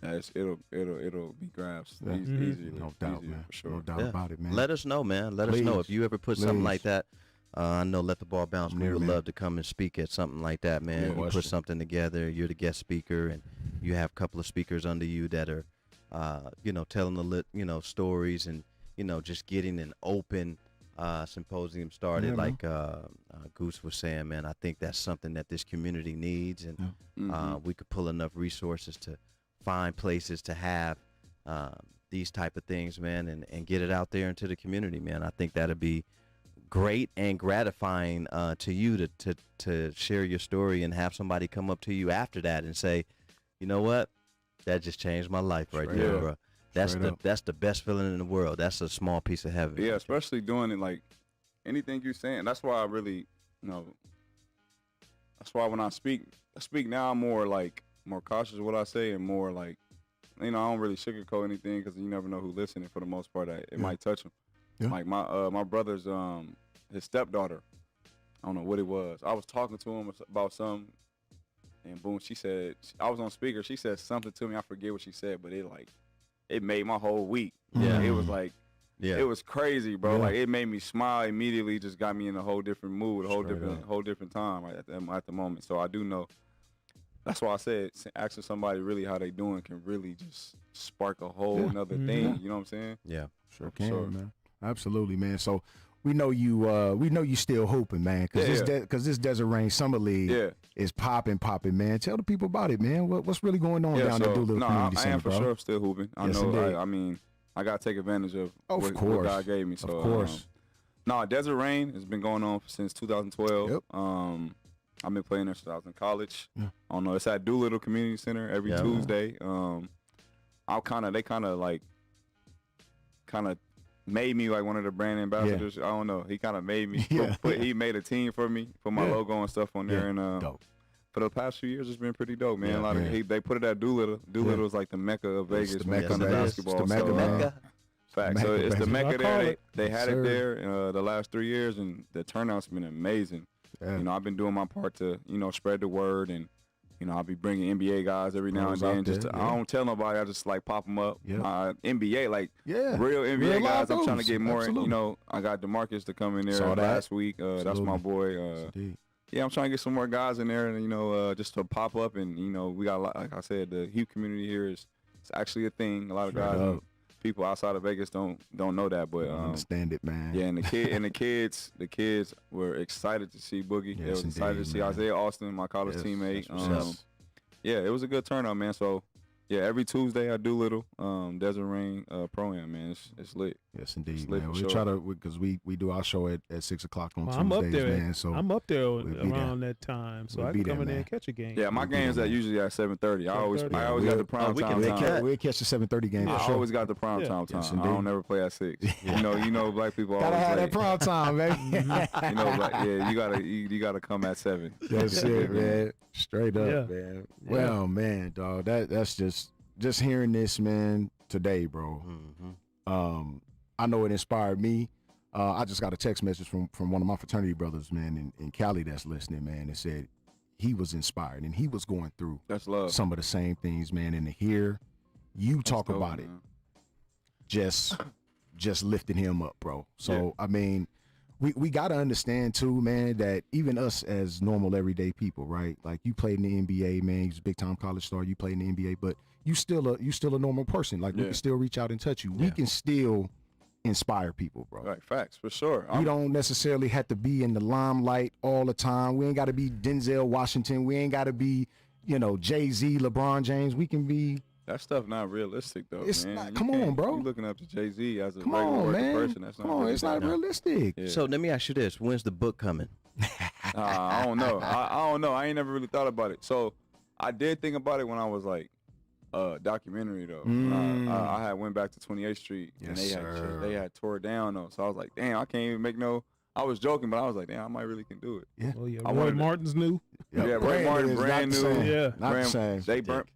that it'll be grasped Yeah. easier. No doubt, easier, man. for sure. No doubt Yeah. about it, man. Let us know, man. Let us know Please. if you ever put something like Please. that. I know Let the Ball Bounce. We Here, would man. love to come and speak at something like that, man. Yeah, You put question. something together. You're the guest speaker, and you have a couple of speakers under you that are, you know, telling stories and just getting an open symposium started. Yeah, man. Like Goose was saying, man. I think that's something that this community needs, and we could pull enough resources to find places to have these type of things, man, and get it out there into the community, man. I think that'd be great and gratifying to you to share your story and have somebody come up to you after that and say, you know what, that just changed my life right Straight there, up. bro. Straight up. That's the best feeling in the world. That's a small piece of heaven. Yeah, especially doing it like anything you're saying. That's why I really, that's why when I speak now, I'm more cautious of what I say and more like, I don't really sugarcoat anything because you never know who's listening. For the most part, it might touch them. Yeah. Like my brother's his stepdaughter. I don't know what it was. I was talking to him about something, and boom, she said, I was on speaker. She said something to me. I forget what she said, but it made my whole week. Yeah, it was like. Yeah. It was crazy, bro. Yeah. Like it made me smile immediately. Just got me in a whole different mood, whole different time at the moment. So I do know. That's why I said asking somebody really how they doing can really just spark a whole another thing. You know what I'm saying? Yeah, sure can, man. Absolutely, man. So we know you still hoping, man, because this Desert Rain Summer League is popping, man. Tell the people about it, man. What's really going on down at Doolittle Community Center, I am for bro? sure still hooping. I know. I gotta take advantage of what God gave me. So, of course. Desert Rain has been going on since 2012. Yep. I've been playing there since I was in college. Yeah. I don't know. It's at Doolittle Community Center every Tuesday. They kind of made me like one of the brand ambassadors. I don't know. He kind of made me. He made a team for me, put my logo and stuff on there, and for the past few years, it's been pretty dope, man. They put it at Doolittle. Doolittle is like the mecca of Vegas when it comes to basketball. It's the mecca. Fact. So it's the mecca there. They had it there the last 3 years, and the turnout's been amazing. Yeah. I've been doing my part to spread the word, and I'll be bringing NBA guys every now and then. I don't tell nobody. I just like pop them up. Yeah. NBA, real NBA guys. I'm trying to get more. Absolutely. I got DeMarcus to come in there last week. That's my boy. Yeah, I'm trying to get some more guys in there, and just to pop up, and we got a lot. Like I said, the Heat community here is actually a thing. A lot of guys, people outside of Vegas don't know that, but I understand it, man. Yeah, and the kids were excited to see Boogie. They was excited to see Isaiah Austin, my college teammate. Yeah, it was a good turnout, man. So. Yeah, every Tuesday I do little Desert Rain Pro-Am, man. It's lit. Yes, indeed, man. We try to, because we do our show at 6 o'clock on Tuesdays, man. So I'm up there around that time, so I can come in there and catch a game. Yeah, my games are usually at 7:30. I always got the prime time. We'll catch the 7:30 game. I always got the prime time. Yes, I don't never play at 6. You know, black people always gotta have that prime time, baby. You gotta come at 7. That's it, man. Straight up, man. Well, man, dog, that's just hearing this, man, today, bro. Mm-hmm. I know it inspired me. I just got a text message from one of my fraternity brothers, man, in Cali that's listening, man, and said he was inspired and he was going through some of the same things, man, and to hear you talk about it, just lifting him up, bro. So, I mean, we got to understand too, man, that even us as normal everyday people, right? Like you played in the NBA, man, you're a big time college star, you played in the NBA, but you still a normal person. Like we can still reach out and touch you. We can still inspire people, bro. Right, facts, for sure. We don't necessarily have to be in the limelight all the time. We ain't got to be Denzel Washington. We ain't got to be, Jay-Z, LeBron James. We can be. That stuff not realistic though, it's man. Not, come on, bro. You looking up to Jay-Z as a regular person. That's not it's not realistic. Yeah. So let me ask you this: when's the book coming? I don't know. I don't know. I ain't never really thought about it. So I did think about it when I was like documentary though. I had went back to 28th Street and they had tore it down though. So I was like, damn, I can't even make no. I was joking, but I was like, damn, I might really can do it. Yeah. Oh yeah. Roy Martin's new. Yeah, Roy Martin brand new. Yeah. Not the same. They burnt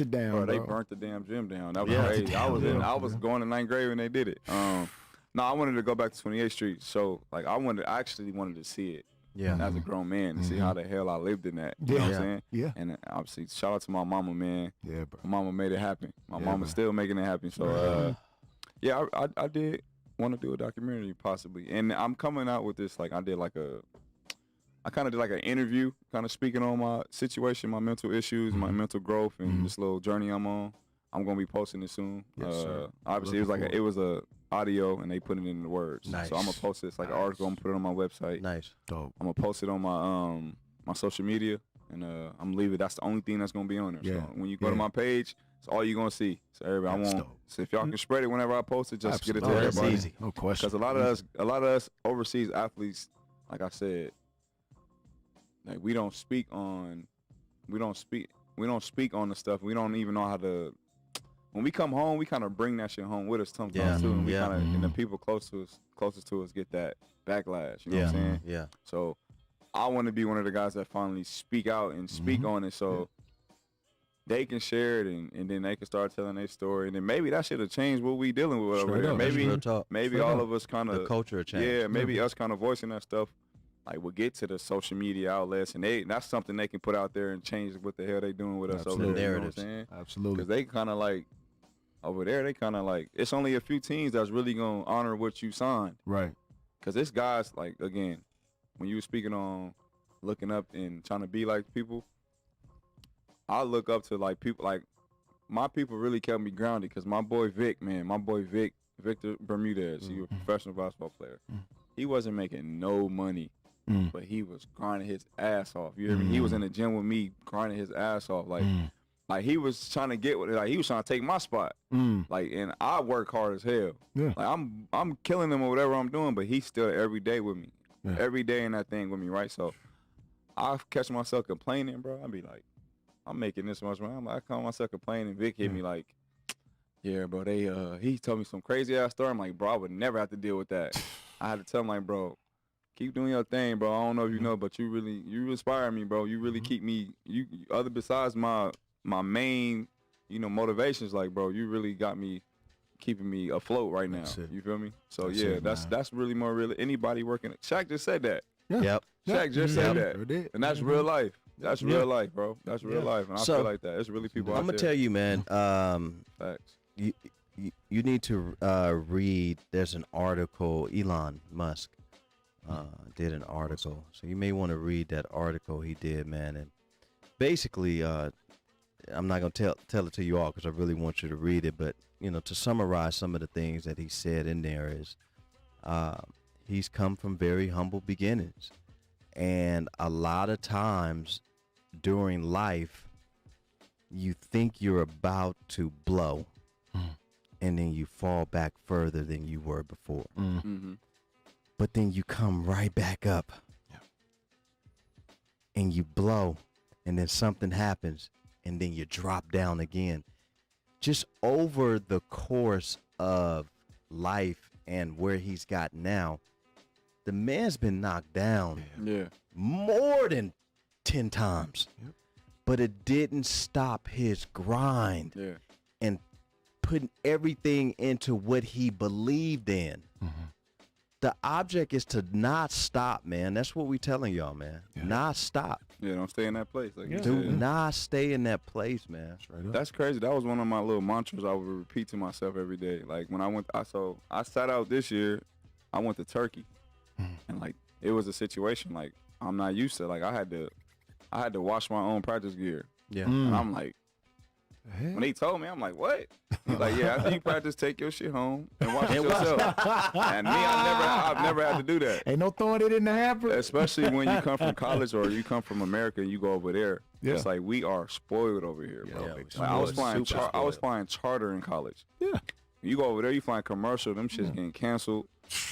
it down. Bro, they burnt the damn gym down. That was crazy. I was going to 9th grade when they did it. No, I wanted to go back to 28th Street. So like I actually wanted to see it. Yeah. As a grown man, to see how the hell I lived in that. You know what I'm saying? Yeah. And obviously, shout out to my mama, man. Yeah, bro. My mama made it happen. My mama's still making it happen. So, I did want to do a documentary possibly. And I'm coming out with this, like, I kind of did like an interview, kind of speaking on my situation, my mental issues, my mental growth, and this little journey I'm on. I'm going to be posting it soon. Yes, sir. Obviously, it was a audio and they put it in the words. Nice. So I'm gonna post this like an article. I'm gonna put it on my website. Nice. Dope. I'm gonna post it on my my social media, and I'm leaving. That's the only thing that's gonna be on there. Yeah. So when you go to my page, it's all you're gonna see. So everybody, so if y'all can spread it whenever I post it, just get it to everybody. Easy. No question. Because a lot of us overseas athletes, like I said, like we don't speak on the stuff. We don't even know how to when we come home, we kind of bring that shit home with us sometimes too, and we kind of and the people closest to us get that backlash. You know what I'm saying? Yeah. So I want to be one of the guys that finally speak out and speak on it, so they can share it, and then they can start telling their story, and then maybe that should have changed what we dealing with over there. Maybe all of us kind of the culture changed. Yeah, maybe us kind of voicing that stuff. Like, we'll get to the social media outlets, and that's something they can put out there and change what the hell they doing with us over there. You know what I'm saying? Absolutely. Because they kind of like, over there, they kind of like, it's only a few teams that's really going to honor what you signed. Right. Because it's guys, like, again, when you were speaking on looking up and trying to be like people, I look up to, like, people, like, my people really kept me grounded because my boy Vic, Victor Bermudez, he was a professional basketball player. He wasn't making no money. But he was grinding his ass off. You hear me? He was in the gym with me grinding his ass off. Like he was trying to get with it. Like he was trying to take my spot. Like, and I work hard as hell. Yeah. Like I'm killing him or whatever I'm doing, but he's still every day with me. Yeah. Every day in that thing with me, right? So I catch myself complaining, bro. I'd be like, I'm making this much money. I call myself complaining. Vic hit me like, yeah, bro, he told me some crazy ass story. I'm like, bro, I would never have to deal with that. I had to tell him, like, bro, keep doing your thing, bro. I don't know if you know, but you inspire me, bro. You really keep me, other besides my main, motivations, like, bro, you really got me, keeping me afloat right now. You feel me? So that's really more real. Anybody working, Shaq just said that. Yeah. Yep. Shaq just said that. And that's real life. That's real life, bro. That's real life. And I feel like that. It's really people out there. I'm going to tell you, man, Facts. you need to read, there's an article, Elon Musk did an article. So you may want to read that article he did, man. And basically, I'm not going to tell it to you all because I really want you to read it. But, to summarize some of the things that he said in there is he's come from very humble beginnings. And a lot of times during life, you think you're about to blow. And then you fall back further than you were before. But then you come right back up. And you blow. And then something happens. And then you drop down again. Just over the course of life and where he's got now, the man's been knocked down more than 10 times. But it didn't stop his grind. And putting everything into what he believed in. The object is to not stop, man. That's what we telling y'all, man. Not stop. Don't stay in that place. Like Do not stay in that place, man. That's crazy. That was one of my little mantras I would repeat to myself every day. Like when I sat out this year, I went to Turkey. And like it was a situation like I'm not used to. Like I had to wash my own practice gear. And I'm like, when they told me, I'm like, what? He's like, yeah, after you practice, take your shit home and wash it yourself. And me, I've never had to do that. Ain't no throwing it in the hamper. Especially when you come from college or you come from America and you go over there. It's like we are spoiled over here, bro. Like, I was flying charter in college. You go over there, you flying commercial, them shit's getting canceled.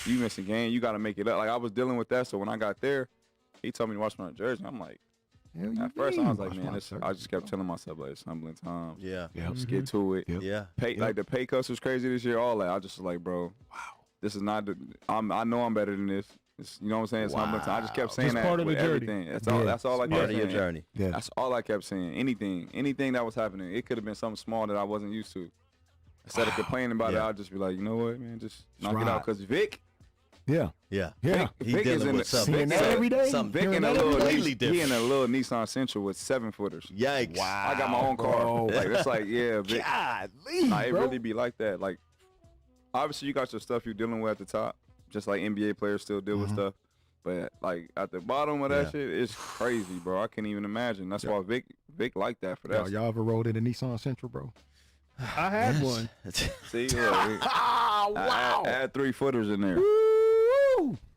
You miss a game, you got to make it up. Like I was dealing with that, so when I got there, he told me to wash my jersey. I'm like, at first I was like, man, I just kept telling myself like it's humbling times. Just get to it. Like the pay cuts was crazy this year. All that. I just was like, bro, this is not. I know I'm better than this. You know what I'm saying? It's humbling time. I just kept saying just that part of with the journey. everything. That's all I kept saying. Your journey. That's all I kept saying. Anything that was happening, it could have been something small that I wasn't used to. Instead of complaining about it, I'd just be like, you know what, man, just knock it out. Because Vic. He Vic is in with something. Every day. Vic in a little Nissan Sentra with 7-footers. Yikes! I got my own car. Like it's like, yeah, Vic. It really be like that. Like, obviously you got your stuff you're dealing with at the top, just like NBA players still deal with stuff. But like at the bottom of that shit, it's crazy, bro. I can't even imagine. That's why Vic like that for that. Y'all ever rode in a Nissan Sentra, bro? I had one. See, look, wow! Add 3-footers in there.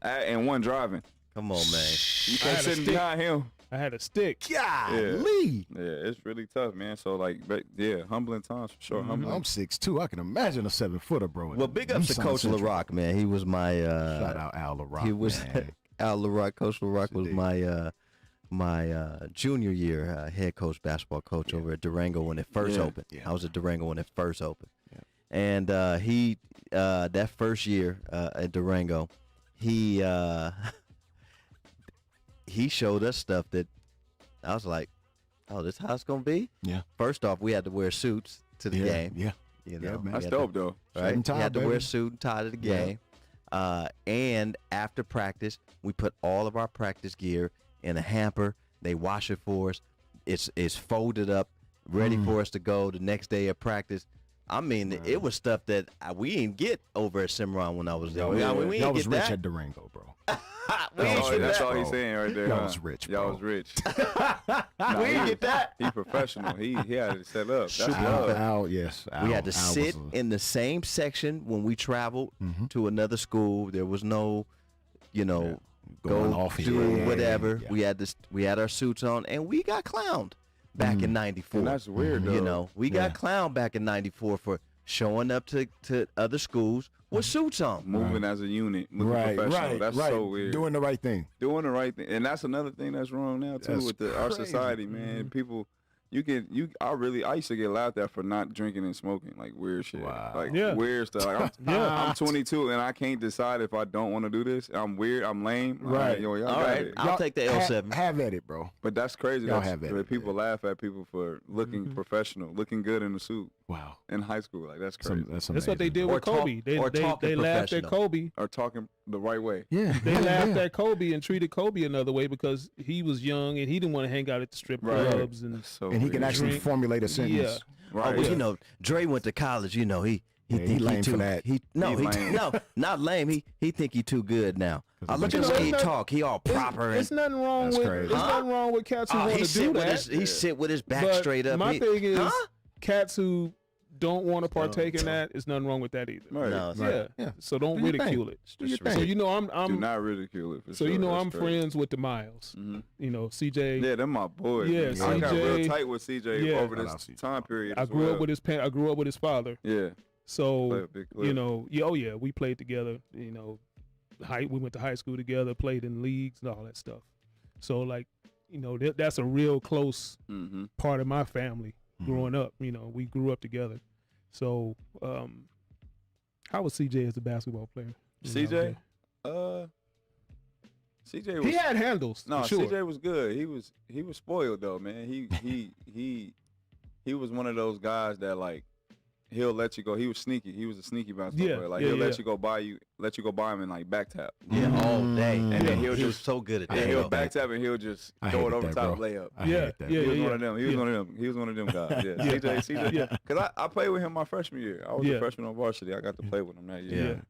And one driving. Come on, man. You can't sit behind him. I had a stick. Golly. Yeah, it's really tough, man. So like, humbling times for sure. Humbling. I'm 6'2". I can imagine a 7-footer, bro. Well, big up to Coach LaRock, man. He was my shout out Al LaRock. He was man. Al LaRock. Coach LaRock was my junior year, head coach, basketball coach over at Durango when it first opened. I was at Durango when it first opened. And he that first year at Durango, he showed us stuff that I was like, oh, this how it's gonna be. Yeah. First off, we had to wear suits to the game. Yeah. You know, man. That's dope though. Right? Tie, you had to wear a baby. suit and tie to the game. And after practice, we put all of our practice gear in a hamper. They wash it for us. It's folded up, ready for us to go the next day of practice. I mean, it was stuff that we didn't get over at Cimarron when I was there. We Y'all didn't was get rich that. at Durango, bro. We didn't get That's that. all he's saying right there. Y'all huh? was rich, Y'all bro. was rich. We didn't get that. He professional. He had it set up. That's Al, love. yes. We had to Al sit was in the same section when we traveled to another school. There was no, Going go off do here. whatever. Yeah. We had our suits on, and we got clowned back in '94. And that's weird though. You know, we got clowned back in '94 for showing up to other schools with suits on. Moving as a unit, looking Right, professional. right, That's right. so weird. Doing the right thing. Doing the right thing, and that's another thing that's wrong now too That's with our crazy. society, man. People, I used to get laughed at for not drinking and smoking, like weird shit, Wow. like Yeah. weird stuff. Like, I'm 22 and I can't decide if I don't want to do this. I'm weird. I'm lame. Right. Like, yo, y'all All got right, it. I'll take the L7. Have at it, bro. But that's crazy. Y'all That's, have it. that people laugh at people for looking professional, looking good in a suit Wow. in high school. Like that's crazy. That's That's what they amazing. did Or with talk- Kobe. or They talking laughed at professional. Kobe. Or talking the right way. Yeah. They laughed at Kobe and treated Kobe another way because he was young and he didn't want to hang out at the strip Right. clubs and So And he can weird. actually Drink. formulate a sentence. Yeah. Oh, Right. well, you know, Dre went to college. You know, he Yeah, think he lame too, for that. He lame. no, not lame. He think he too good now. I look you at know, the way it's he not- talk. He all proper. It's and, nothing wrong That's with crazy. it's nothing wrong with cats who want he to sit do with that. he sit with his back But straight up. my He- thing is, huh? cats who don't want to partake in that, it's nothing wrong with that either. Right. No, it's Yeah. Yeah. So don't Do your thing. ridicule it. Do your Just So thing. you know Do I'm not ridicule it. For so sure. you know That's I'm crazy. friends with the Miles. Mhm. You know CJ. Yeah, them my boys. Yeah, man. I got real CJ tight with CJ yeah. over Shout out this CJ. time period. I as grew well. up with his I grew up with his father. Yeah, play So a big clip. you know, we played together. You know, we went to high school together, played in leagues and all that stuff. So like, you know, that's a real close Mm-hmm. part of my family growing up. You know, we grew up together. So, how was CJ as a basketball player? You know, CJ, CJ was he had handles. no. for sure. CJ was good. He was spoiled though, man. He was one of those guys that like he'll let you go. He was sneaky. He was a sneaky basketball Yeah, player. Like yeah, he'll let yeah. you go by him and like back tap. Yeah, all day. Mm. And then he'll he was just- so good at that. And he'll though. back tap and he'll just I throw it hated over that, top bro. layup. I Yeah, hate that. yeah, He was yeah. one of them. He was Yeah. one of them. He was one of them guys. Yeah. Yeah. CJ. Yeah. Cause I played with him my freshman year. I was Yeah. a freshman on varsity. I got to play with him that year. Yeah.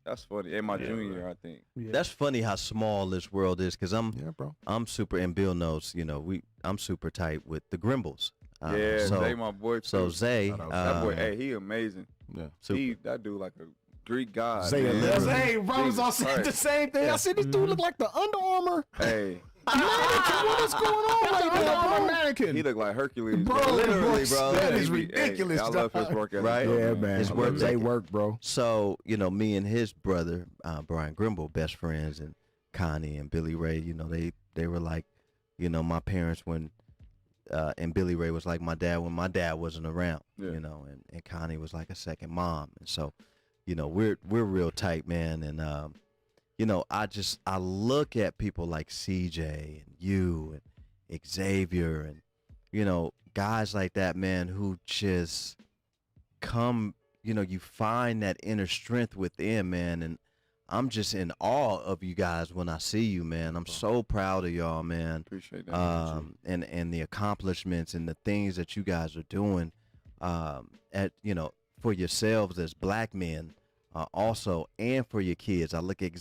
That's funny. And my junior year, I think. Yeah. That's funny how small this world is, because Yeah, bro. I'm super, and Bill knows, you know, I'm super tight with the Grimbles. Yeah, so, Zay, my boy. so too. Zay, Shout out that boy, hey, he amazing. Yeah. super. That dude like a Greek god. Say man. it. Hey, bro, Jesus I said the Christ. same thing. I said this dude look like the Under Armour. Hey, Mannequin. What is going on right Under now, Armour bro? mannequin. he look like Hercules. Bro, literally, bro. That is He be- hey, ridiculous. I love his dog. work ethic, Right? bro, Yeah, man. His I work love Zay ethic. work, bro. So, you know, me and his brother, Brian Grimble, best friends, and Connie and Billy Ray, you know, they were like, you know, my parents when, and Billy Ray was like my dad when my dad wasn't around, Yeah. you know, and Connie was like a second mom. And so, you know, we're real tight, man. And, you know, I look at people like CJ and you and Xavier and, you know, guys like that, man, who just come, you know, you find that inner strength within, man. And I'm just in awe of you guys when I see you, man. I'm so proud of y'all, man. Appreciate that. And the accomplishments and the things that you guys are doing, at, you know, for yourselves as black men, also, and for your kids. I look at,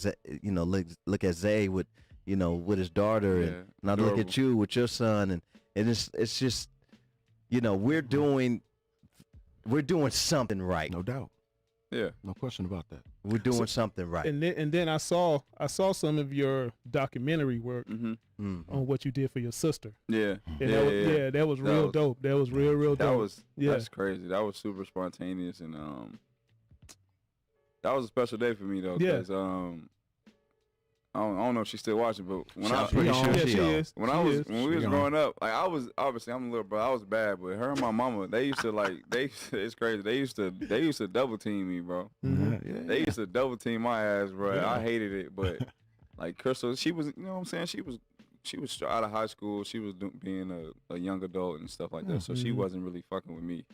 you know, look at Zay with, you know, with his daughter, Yeah, and I look adorable. at you with your son, and it's just, you know, we're doing something right. No doubt. Yeah. No question about that. We're doing something right. And then I saw some of your documentary work Mm-hmm. on what you did for your sister. Yeah. And that was real dope. That was real dope. That's crazy. That was super spontaneous, and that was a special day for me though. Yeah. 'Cause, I don't know if she's still watching, but when I'm pretty sure Yeah, she she is. is. when we was growing up, like I was obviously I'm a little bro. I was bad, but her and my mama, they used to like it's crazy. They used to double team me, bro. They used to double team my ass, bro. Yeah. I hated it, but like Crystal, she was, you know what I'm saying? She was out of high school. She was being a young adult and stuff like that. So she wasn't really fucking with me.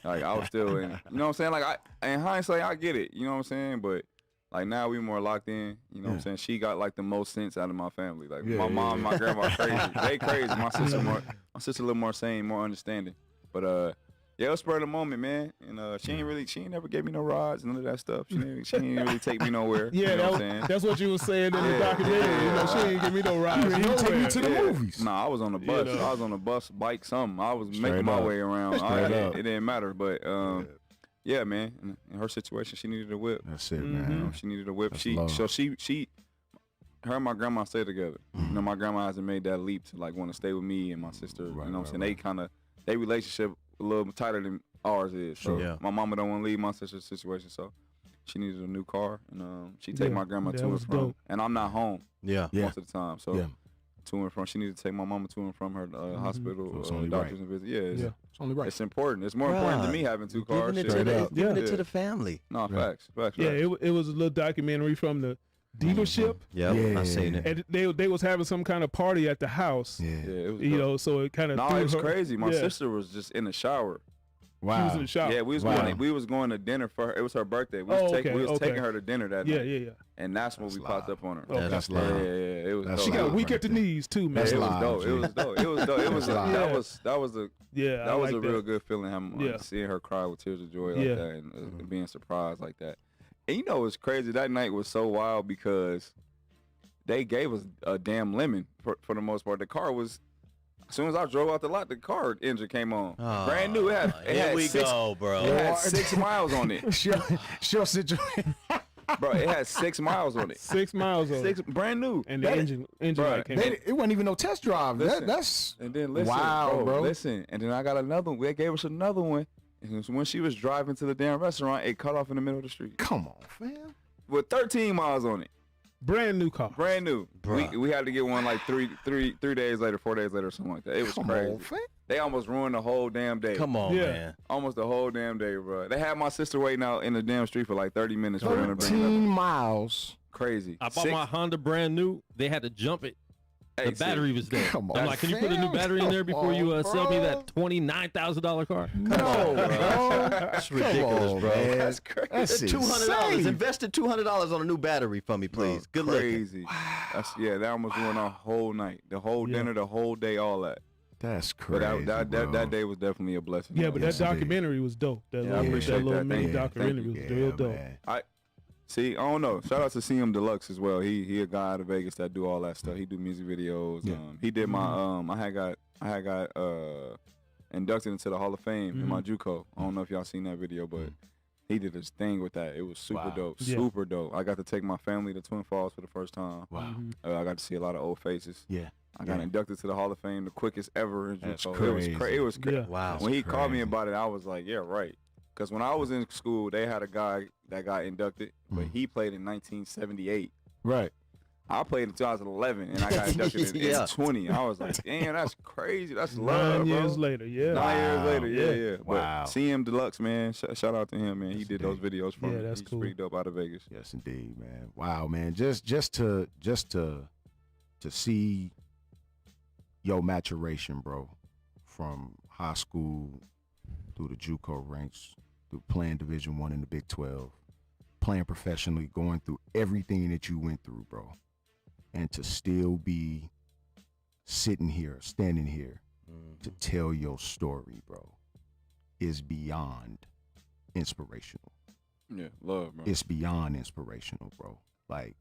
Like I was still in, you know what I'm saying? Like in hindsight, I get it. You know what I'm saying? But like now we more locked in. You know what I'm saying? She got like the most sense out of my family. Like my mom, and my grandma crazy. They crazy. My sister a little more sane, more understanding. But yeah, it was spur of the moment, man. And she ain't never gave me no rides, none of that stuff. She ain't really take me nowhere. Yeah, you know what I'm saying? that's what you was saying in the documentary. You know, she ain't give me no rides. You didn't take me to the Yeah. movies. Nah, I was on the bus. You know. I was on the bus, bike, something. I was Straight making my up. way around. Straight up. It didn't matter. But yeah, man. In her situation, she needed a whip. That's it, You man. know, she needed a whip. That's love. Her and my grandma stay together. You know, my grandma hasn't made that leap to like want to stay with me and my sister. Right, you know what I'm right, saying? They relationship a little tighter than ours is. So Yeah. my mama don't want to leave my sister's situation. So she needed a new car, and she take Yeah, my grandma that to and was from. dope. And I'm not home Yeah. Yeah. most of the time. So Yeah. to and from, she needed to take my mama to and from her hospital, So it's only doctors right. and visits. Yeah, it's, Yeah. It's only right. it's important. It's more important than Bruh, me having two Giving cars. it, Shit. to the, up. giving it Yeah. to the family. No, Yeah. facts. Yeah, it was a little documentary from the dealership, Yep, Yeah. I seen it. and they was having some kind of party at the house. Yeah. Yeah, it was You dope. know, so it kind of No, it's crazy. My sister was just in the shower. She was in the shower. Yeah, we was going to dinner for her. It was her birthday. We was taking her to dinner that yeah, night. yeah, yeah. And that's when we popped up on her. Okay. That's Yeah, love. it was That's dope. She got love weak right at the there. knees too, man. Yeah, That's it was live, dope. G. It was dope. It was dope. It was That's that live. was I a like real good feeling having Yeah. seeing her cry with tears of joy like Yeah. that and being surprised like that. And you know what's crazy? That night was so wild because they gave us a damn lemon for the most part. The car was, as soon as I drove out the lot, the car engine came on. Oh, Brand new. It here had we six, go, bro. It had 6 miles on it. She'll sit you. Bro, it had 6 miles on it. 6 miles over. Brand new. And the engine Bruh, light came on. It wasn't even no test drive. Listen. That's And then listen, wow, bro. Listen, and then I got another one. They gave us another one. And when she was driving to the damn restaurant, it cut off in the middle of the street Come on, fam. with 13 miles on it. Brand new car. Brand new. Bruh. We had to get one like 3 days later, 4 days later, something like that. It was Come crazy. on, fam. They almost ruined the whole damn day. Come on, Yeah. man. Almost the whole damn day, bro. They had my sister waiting out in the damn street for like 30 minutes for them to bring it 13 up. miles. Crazy. I bought my Honda brand new. They had to jump it. Hey, The battery was dead. Come on, I'm like, can you put a new fam. battery in there before you Come on, sell me bro. that $29,000 car? No, bro. That's ridiculous, on, bro. man. That's crazy. That's $200. insane. Invested $200 on a new battery for me, please. Good looking. Crazy. That almost ruined our whole night. The whole dinner, the whole day, all that. That's But crazy. that day was definitely a blessing. Yeah, but Yes, that indeed. documentary was dope. That I little, appreciate that little that. mini Thank you. documentary was real dope. man. See, I don't know. Shout out to CM Deluxe as well. He a guy out of Vegas that do all that stuff. He do music videos. Yeah. He did my I had got inducted into the Hall of Fame in my JUCO. I don't know if y'all seen that video, but he did his thing with that. It was super dope. Yeah. Super dope. I got to take my family to Twin Falls for the first time. Wow. I got to see a lot of old faces. Yeah. I got Yeah. inducted to the Hall of Fame the quickest ever in That's JUCO. crazy. It was crazy. Yeah. Wow. When he called me crazy. about it, I was like, yeah, right. Because when I was in school, they had a guy that got inducted, but he played in 1978. Right. I played in 2011, and I got inducted Yeah. in 20. I was like, damn, that's crazy. That's love, 9 bro. years later, yeah. 9 years later, yeah. But Wow. CM Deluxe, man, shout out to him, man. He Yes, did those indeed. videos for Yeah, me. that's He's cool. pretty dope out of Vegas. Yes, indeed, man. Wow, man. Just to see your maturation, bro, from high school through the JUCO ranks, through playing Division I in the Big 12, playing professionally, going through everything that you went through, bro, and to still be sitting here, standing here to tell your story, bro, is beyond inspirational. Yeah, love, bro. It's beyond inspirational, bro. Like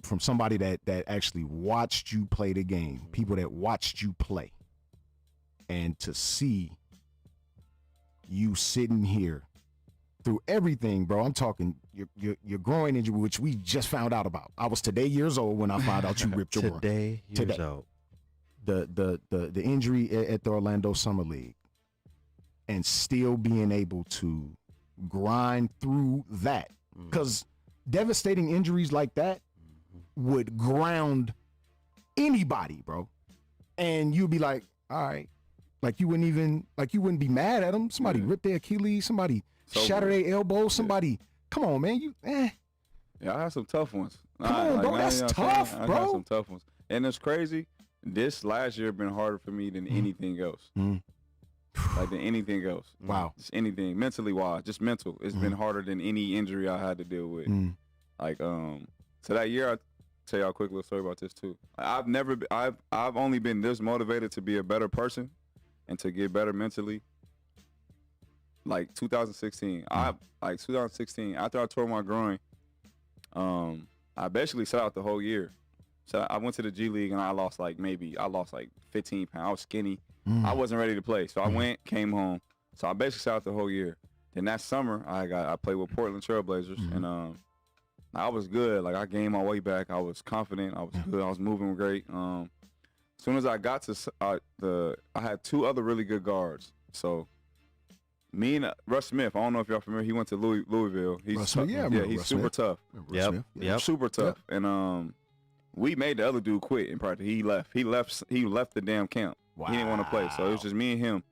from somebody that actually watched you play the game, people that watched you play, and to see you sitting here through everything, bro. I'm talking your groin injury, which we just found out about. I was today years old when I found out you ripped your groin. Today, years old. The injury at the Orlando Summer League, and still being able to grind through that, because devastating injuries like that would ground anybody, bro. And you'd be like, all right. Like you wouldn't be mad at them. Somebody ripped their Achilles, somebody shattered their elbow, somebody, come on, man. Yeah, I had some tough ones. Come on, bro. That's tough, bro. I had some tough ones. And it's crazy. This last year been harder for me than anything else. Like than anything else. Wow. Just anything. Mentally wise. Just mental. It's been harder than any injury I had to deal with. Like, so that year, I'll tell y'all a quick little story about this too. I've only been this motivated to be a better person and to get better mentally. Like 2016. 2016, after I tore my groin, I basically sat out the whole year. So I went to the G League and I lost like 15 pounds. I was skinny. I wasn't ready to play. So I went, came home. So I basically sat out the whole year. Then that summer I played with Portland Trailblazers and I was good. Like I gained my way back. I was confident. I was good. I was moving great. As soon as I got to I had two other really good guards. So me and Russ Smith, I don't know if y'all familiar. He went to Louisville. He's Russ Smith, he's Russ super Smith. tough. Yep. Super tough. And we made the other dude quit in practice. He left the damn camp. Wow. He didn't want to play. So it was just me and him.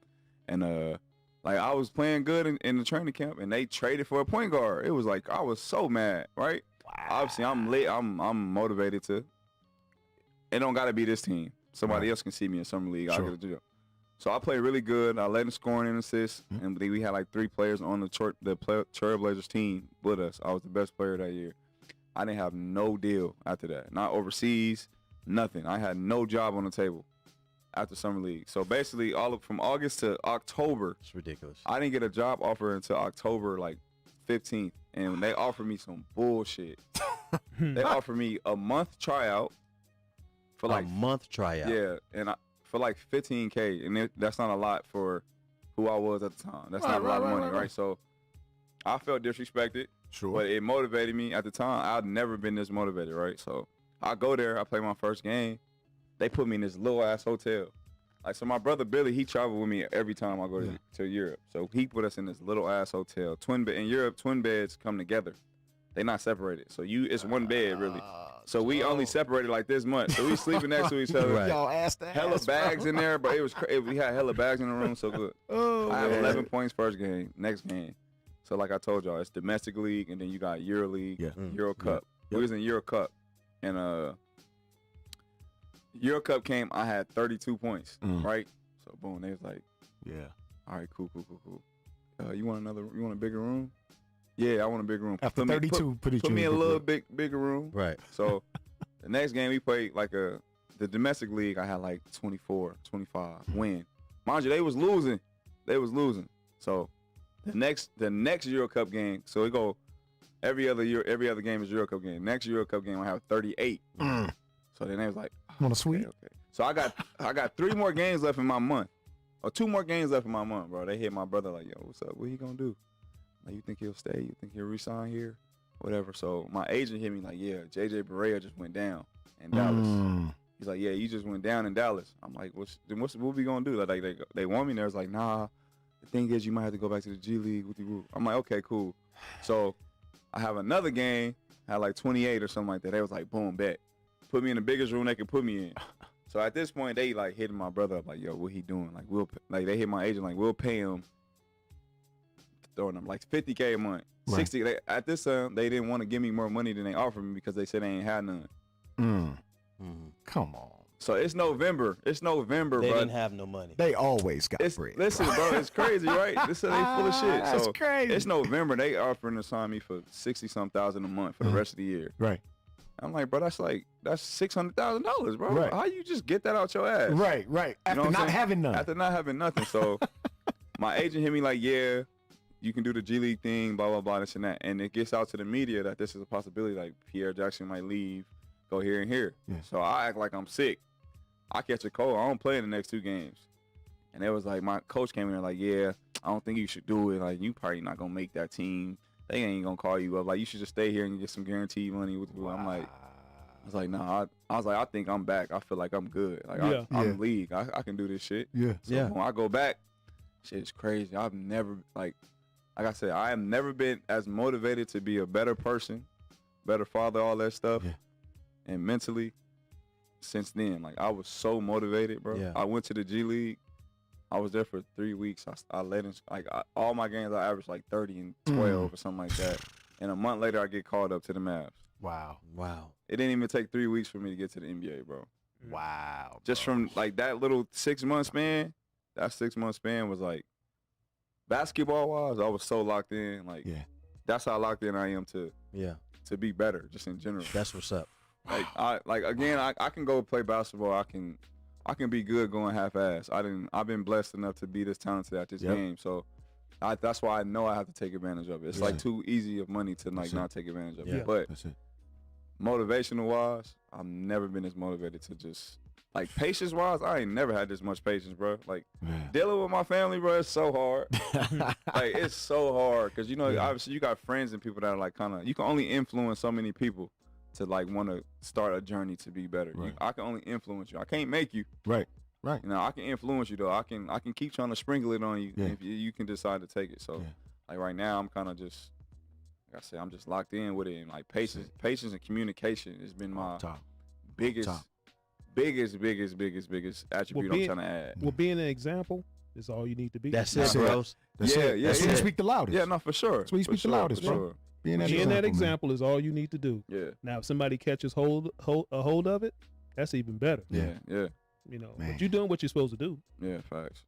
And like I was playing good in the training camp and they traded for a point guard. It was like I was so mad, right? Wow. Obviously I'm lit. I'm motivated to. It don't gotta be this team. Somebody else can see me in summer league. I'll get a job. So I played really good. I led in scoring and assists, and we had like 3 players on the Trailblazers team with us. I was the best player that year. I didn't have no deal after that. Not overseas, nothing. I had no job on the table after summer league. So basically, from August to October, It's ridiculous. I didn't get a job offer until October like 15th, and they offered me some bullshit. They offered me a month tryout for like a month tryout. Yeah, and for like $15K, and that's not a lot for who I was at the time. That's not a lot of money, right? So I felt disrespected, but it motivated me at the time. I'd never been this motivated, right? So I go there, I play my first game. They put me in this little ass hotel. Like, so my brother Billy, he traveled with me every time I go to Europe. So he put us in this little ass hotel. In Europe, twin beds come together. They not separated. So it's one bed really. So we only separated like this much. So we sleeping next to each other. Right. Y'all ass to Hella ass, bags bro. in there, but it was we had hella bags in the room, so good. I have 11 points first game, next game. So like I told y'all, it's domestic league, and then you got Euro League, Euro Cup. We was in Euro Cup, and Euro Cup came. I had 32 points, right? So boom, they was like, all right, cool. You want a bigger room? Yeah, I want a bigger room. After 32, put me in a little bigger room. Right. So the next game we played like the domestic league, I had like 24, 25 win. Mind you, they was losing. So the next Euro Cup game, so we go every other game is Euro Cup game. Next Euro Cup game I have 38. So then they was like, Want a sweet? Okay. So I got 3 more games left in my month. Or 2 more games left in my month, bro. They hit my brother like, yo, what's up? What he gonna do? Like, you think he'll stay? You think he'll resign here? Whatever. So my agent hit me like, yeah, JJ Barea just went down in Dallas. He's like, yeah, you just went down in Dallas. I'm like, what we gonna do? Like they want me there. It's like, nah. The thing is, you might have to go back to the G League with the group. I'm like, okay, cool. So I have another game. I had like 28 or something like that. They was like, boom, bet. Put me in the biggest room they could put me in. So at this point, they like hitting my brother up like, yo, what he doing? Like they hit my agent like, we'll pay him. Throwing them like $50K a month. Right. 60. At this time, they didn't want to give me more money than they offered me because they said they ain't had none. Come on. So it's November. They bro. didn't have no money. They always got bread. Listen, bro, it's crazy, right? This is they full of shit. That's So crazy. it's November. They offering to sign me for $60,000 a month for the rest of the year. Right. I'm like, bro, that's $600,000, bro. Right. How you just get that out your ass? Right. You know After what I'm not saying? having none. After not having nothing. So my agent hit me like, yeah, you can do the G League thing, blah, blah, blah, this and that. And it gets out to the media that this is a possibility, like Pierre Jackson might leave, go here and here. Yeah. So I act like I'm sick. I catch a cold. I don't play in the next 2 games. And it was like, my coach came in there like, yeah, I don't think you should do it. Like, you probably not going to make that team. They ain't going to call you up. Like, you should just stay here and get some guaranteed money. I'm like, I was like, nah. I was like, I think I'm back. I feel like I'm good. Like, I'm league. I can do this shit. Yeah. So when I go back, shit is crazy. I've never, like I said, I have never been as motivated to be a better person, better father, all that stuff. Yeah. and mentally, since then, like I was so motivated, bro. Yeah. I went to the G League. I was there for 3 weeks. I led in all my games. I averaged like 30 and 12 or something like that. And a month later, I get called up to the Mavs. Wow. It didn't even take 3 weeks for me to get to the NBA, bro. Wow. Just from like that little 6 month span. That 6 month span was like basketball wise. I was so locked in. Like that's how locked in I am to be better, just in general. That's what's up. Like I can go play basketball. I can be good going half-ass. I've been blessed enough to be this talented at this game. So that's why I know I have to take advantage of it. It's like too easy of money to like not take advantage of it. But motivational wise, I've never been as motivated to just like patience wise. I ain't never had this much patience, bro. Like dealing with my family, bro, it's so hard. Like it's so hard because obviously you got friends and people that are like kind of you can only influence so many people to like want to start a journey to be better. I can only influence you. I can't make you. Right. I can influence you though. I can keep trying to sprinkle it on you if you can decide to take it. So like right now, I'm kind of just like I said, I'm just locked in with it. And like patience and communication has been my biggest attribute I'm trying to add. Well, being an example is all you need to be. That's it, bro. That's when you speak the loudest. Yeah, no, for sure. That's when you speak the loudest, bro. Sure. Being that example is all you need to do. Yeah. Now, if somebody catches hold of it, that's even better. Yeah. But you're doing what you're supposed to do. Yeah, facts.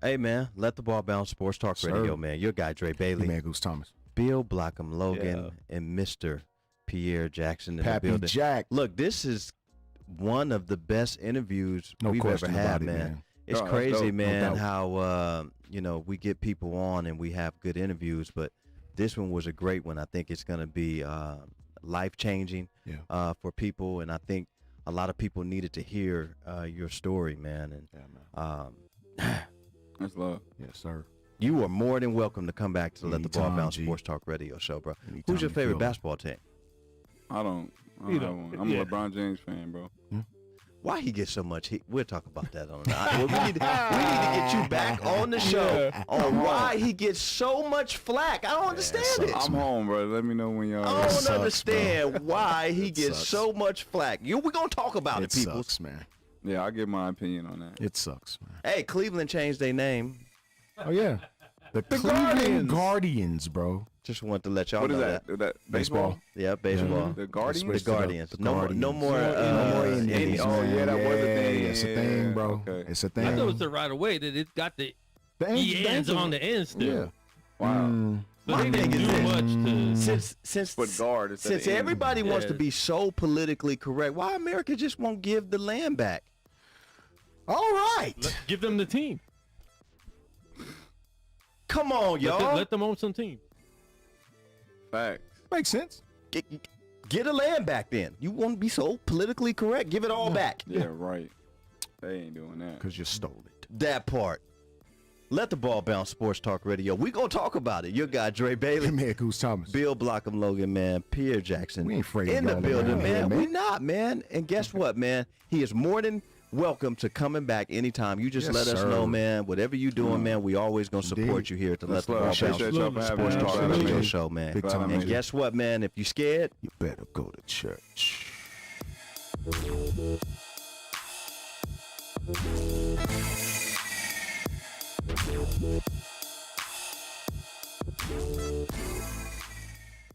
Hey, man, let the ball bounce. Sports Talk Radio, man. Your guy, Dre Bailey. Man, Goose Thomas. Bill Blockham Logan and Mr. Pierre Jackson in Pappy the building. Jack. Look, this is one of the best interviews we've ever had, man. It's crazy, man, how we get people on and we have good interviews, but this one was a great one. I think it's going to be life-changing for people, and I think a lot of people needed to hear your story, man. And that's love. Yes, sir. You are more than welcome to come back to Let the Ball Bounce Sports Talk Radio show, bro. Who's your favorite basketball team? I don't have one. I'm a LeBron James fan, bro. Why he gets so much heat? We'll talk about that on the we need to get you back on the show on why he gets so much flack. I don't understand it. I'm home, bro. Let me know when y'all. I don't understand why he gets so much flack. We're going to talk about it, people. Sucks, man. Yeah, I'll give my opinion on that. It sucks, man. Hey, Cleveland changed their name. Oh, yeah. The Cleveland Guardians, bro. Just want to let y'all know that. What is that? Baseball? Yeah, baseball. The Guardians? The Guardians. No more Indians. Oh, yeah, that was a thing. It's a thing, bro. Okay. It's a thing. I noticed it right away that it got the ends on the end still. Yeah. Wow. So they didn't do much to... Since everybody wants to be so politically correct, why America just won't give the land back? All right. Give them the team. Come on, y'all. Let them own some team. Facts. Makes sense. Get the land back then. You want to be so politically correct? Give it all back. Yeah, right. They ain't doing that. Because you stole it. That part. Let the Ball Bounce Sports Talk Radio. We going to talk about it. Your guy, Dre Bailey. Man, Goose Thomas. Bill Blockham Logan, man. Pierre Jackson. We ain't afraid in of the building, man. man. We not, man. And guess what, man? He is more than welcome to coming back anytime. You just let us know, man. Whatever you doing, man, we always going to support you here at the Let the Ball Bounce Sports Talk Radio show, man. Big time, and guess what, man? If you scared, you better go to church.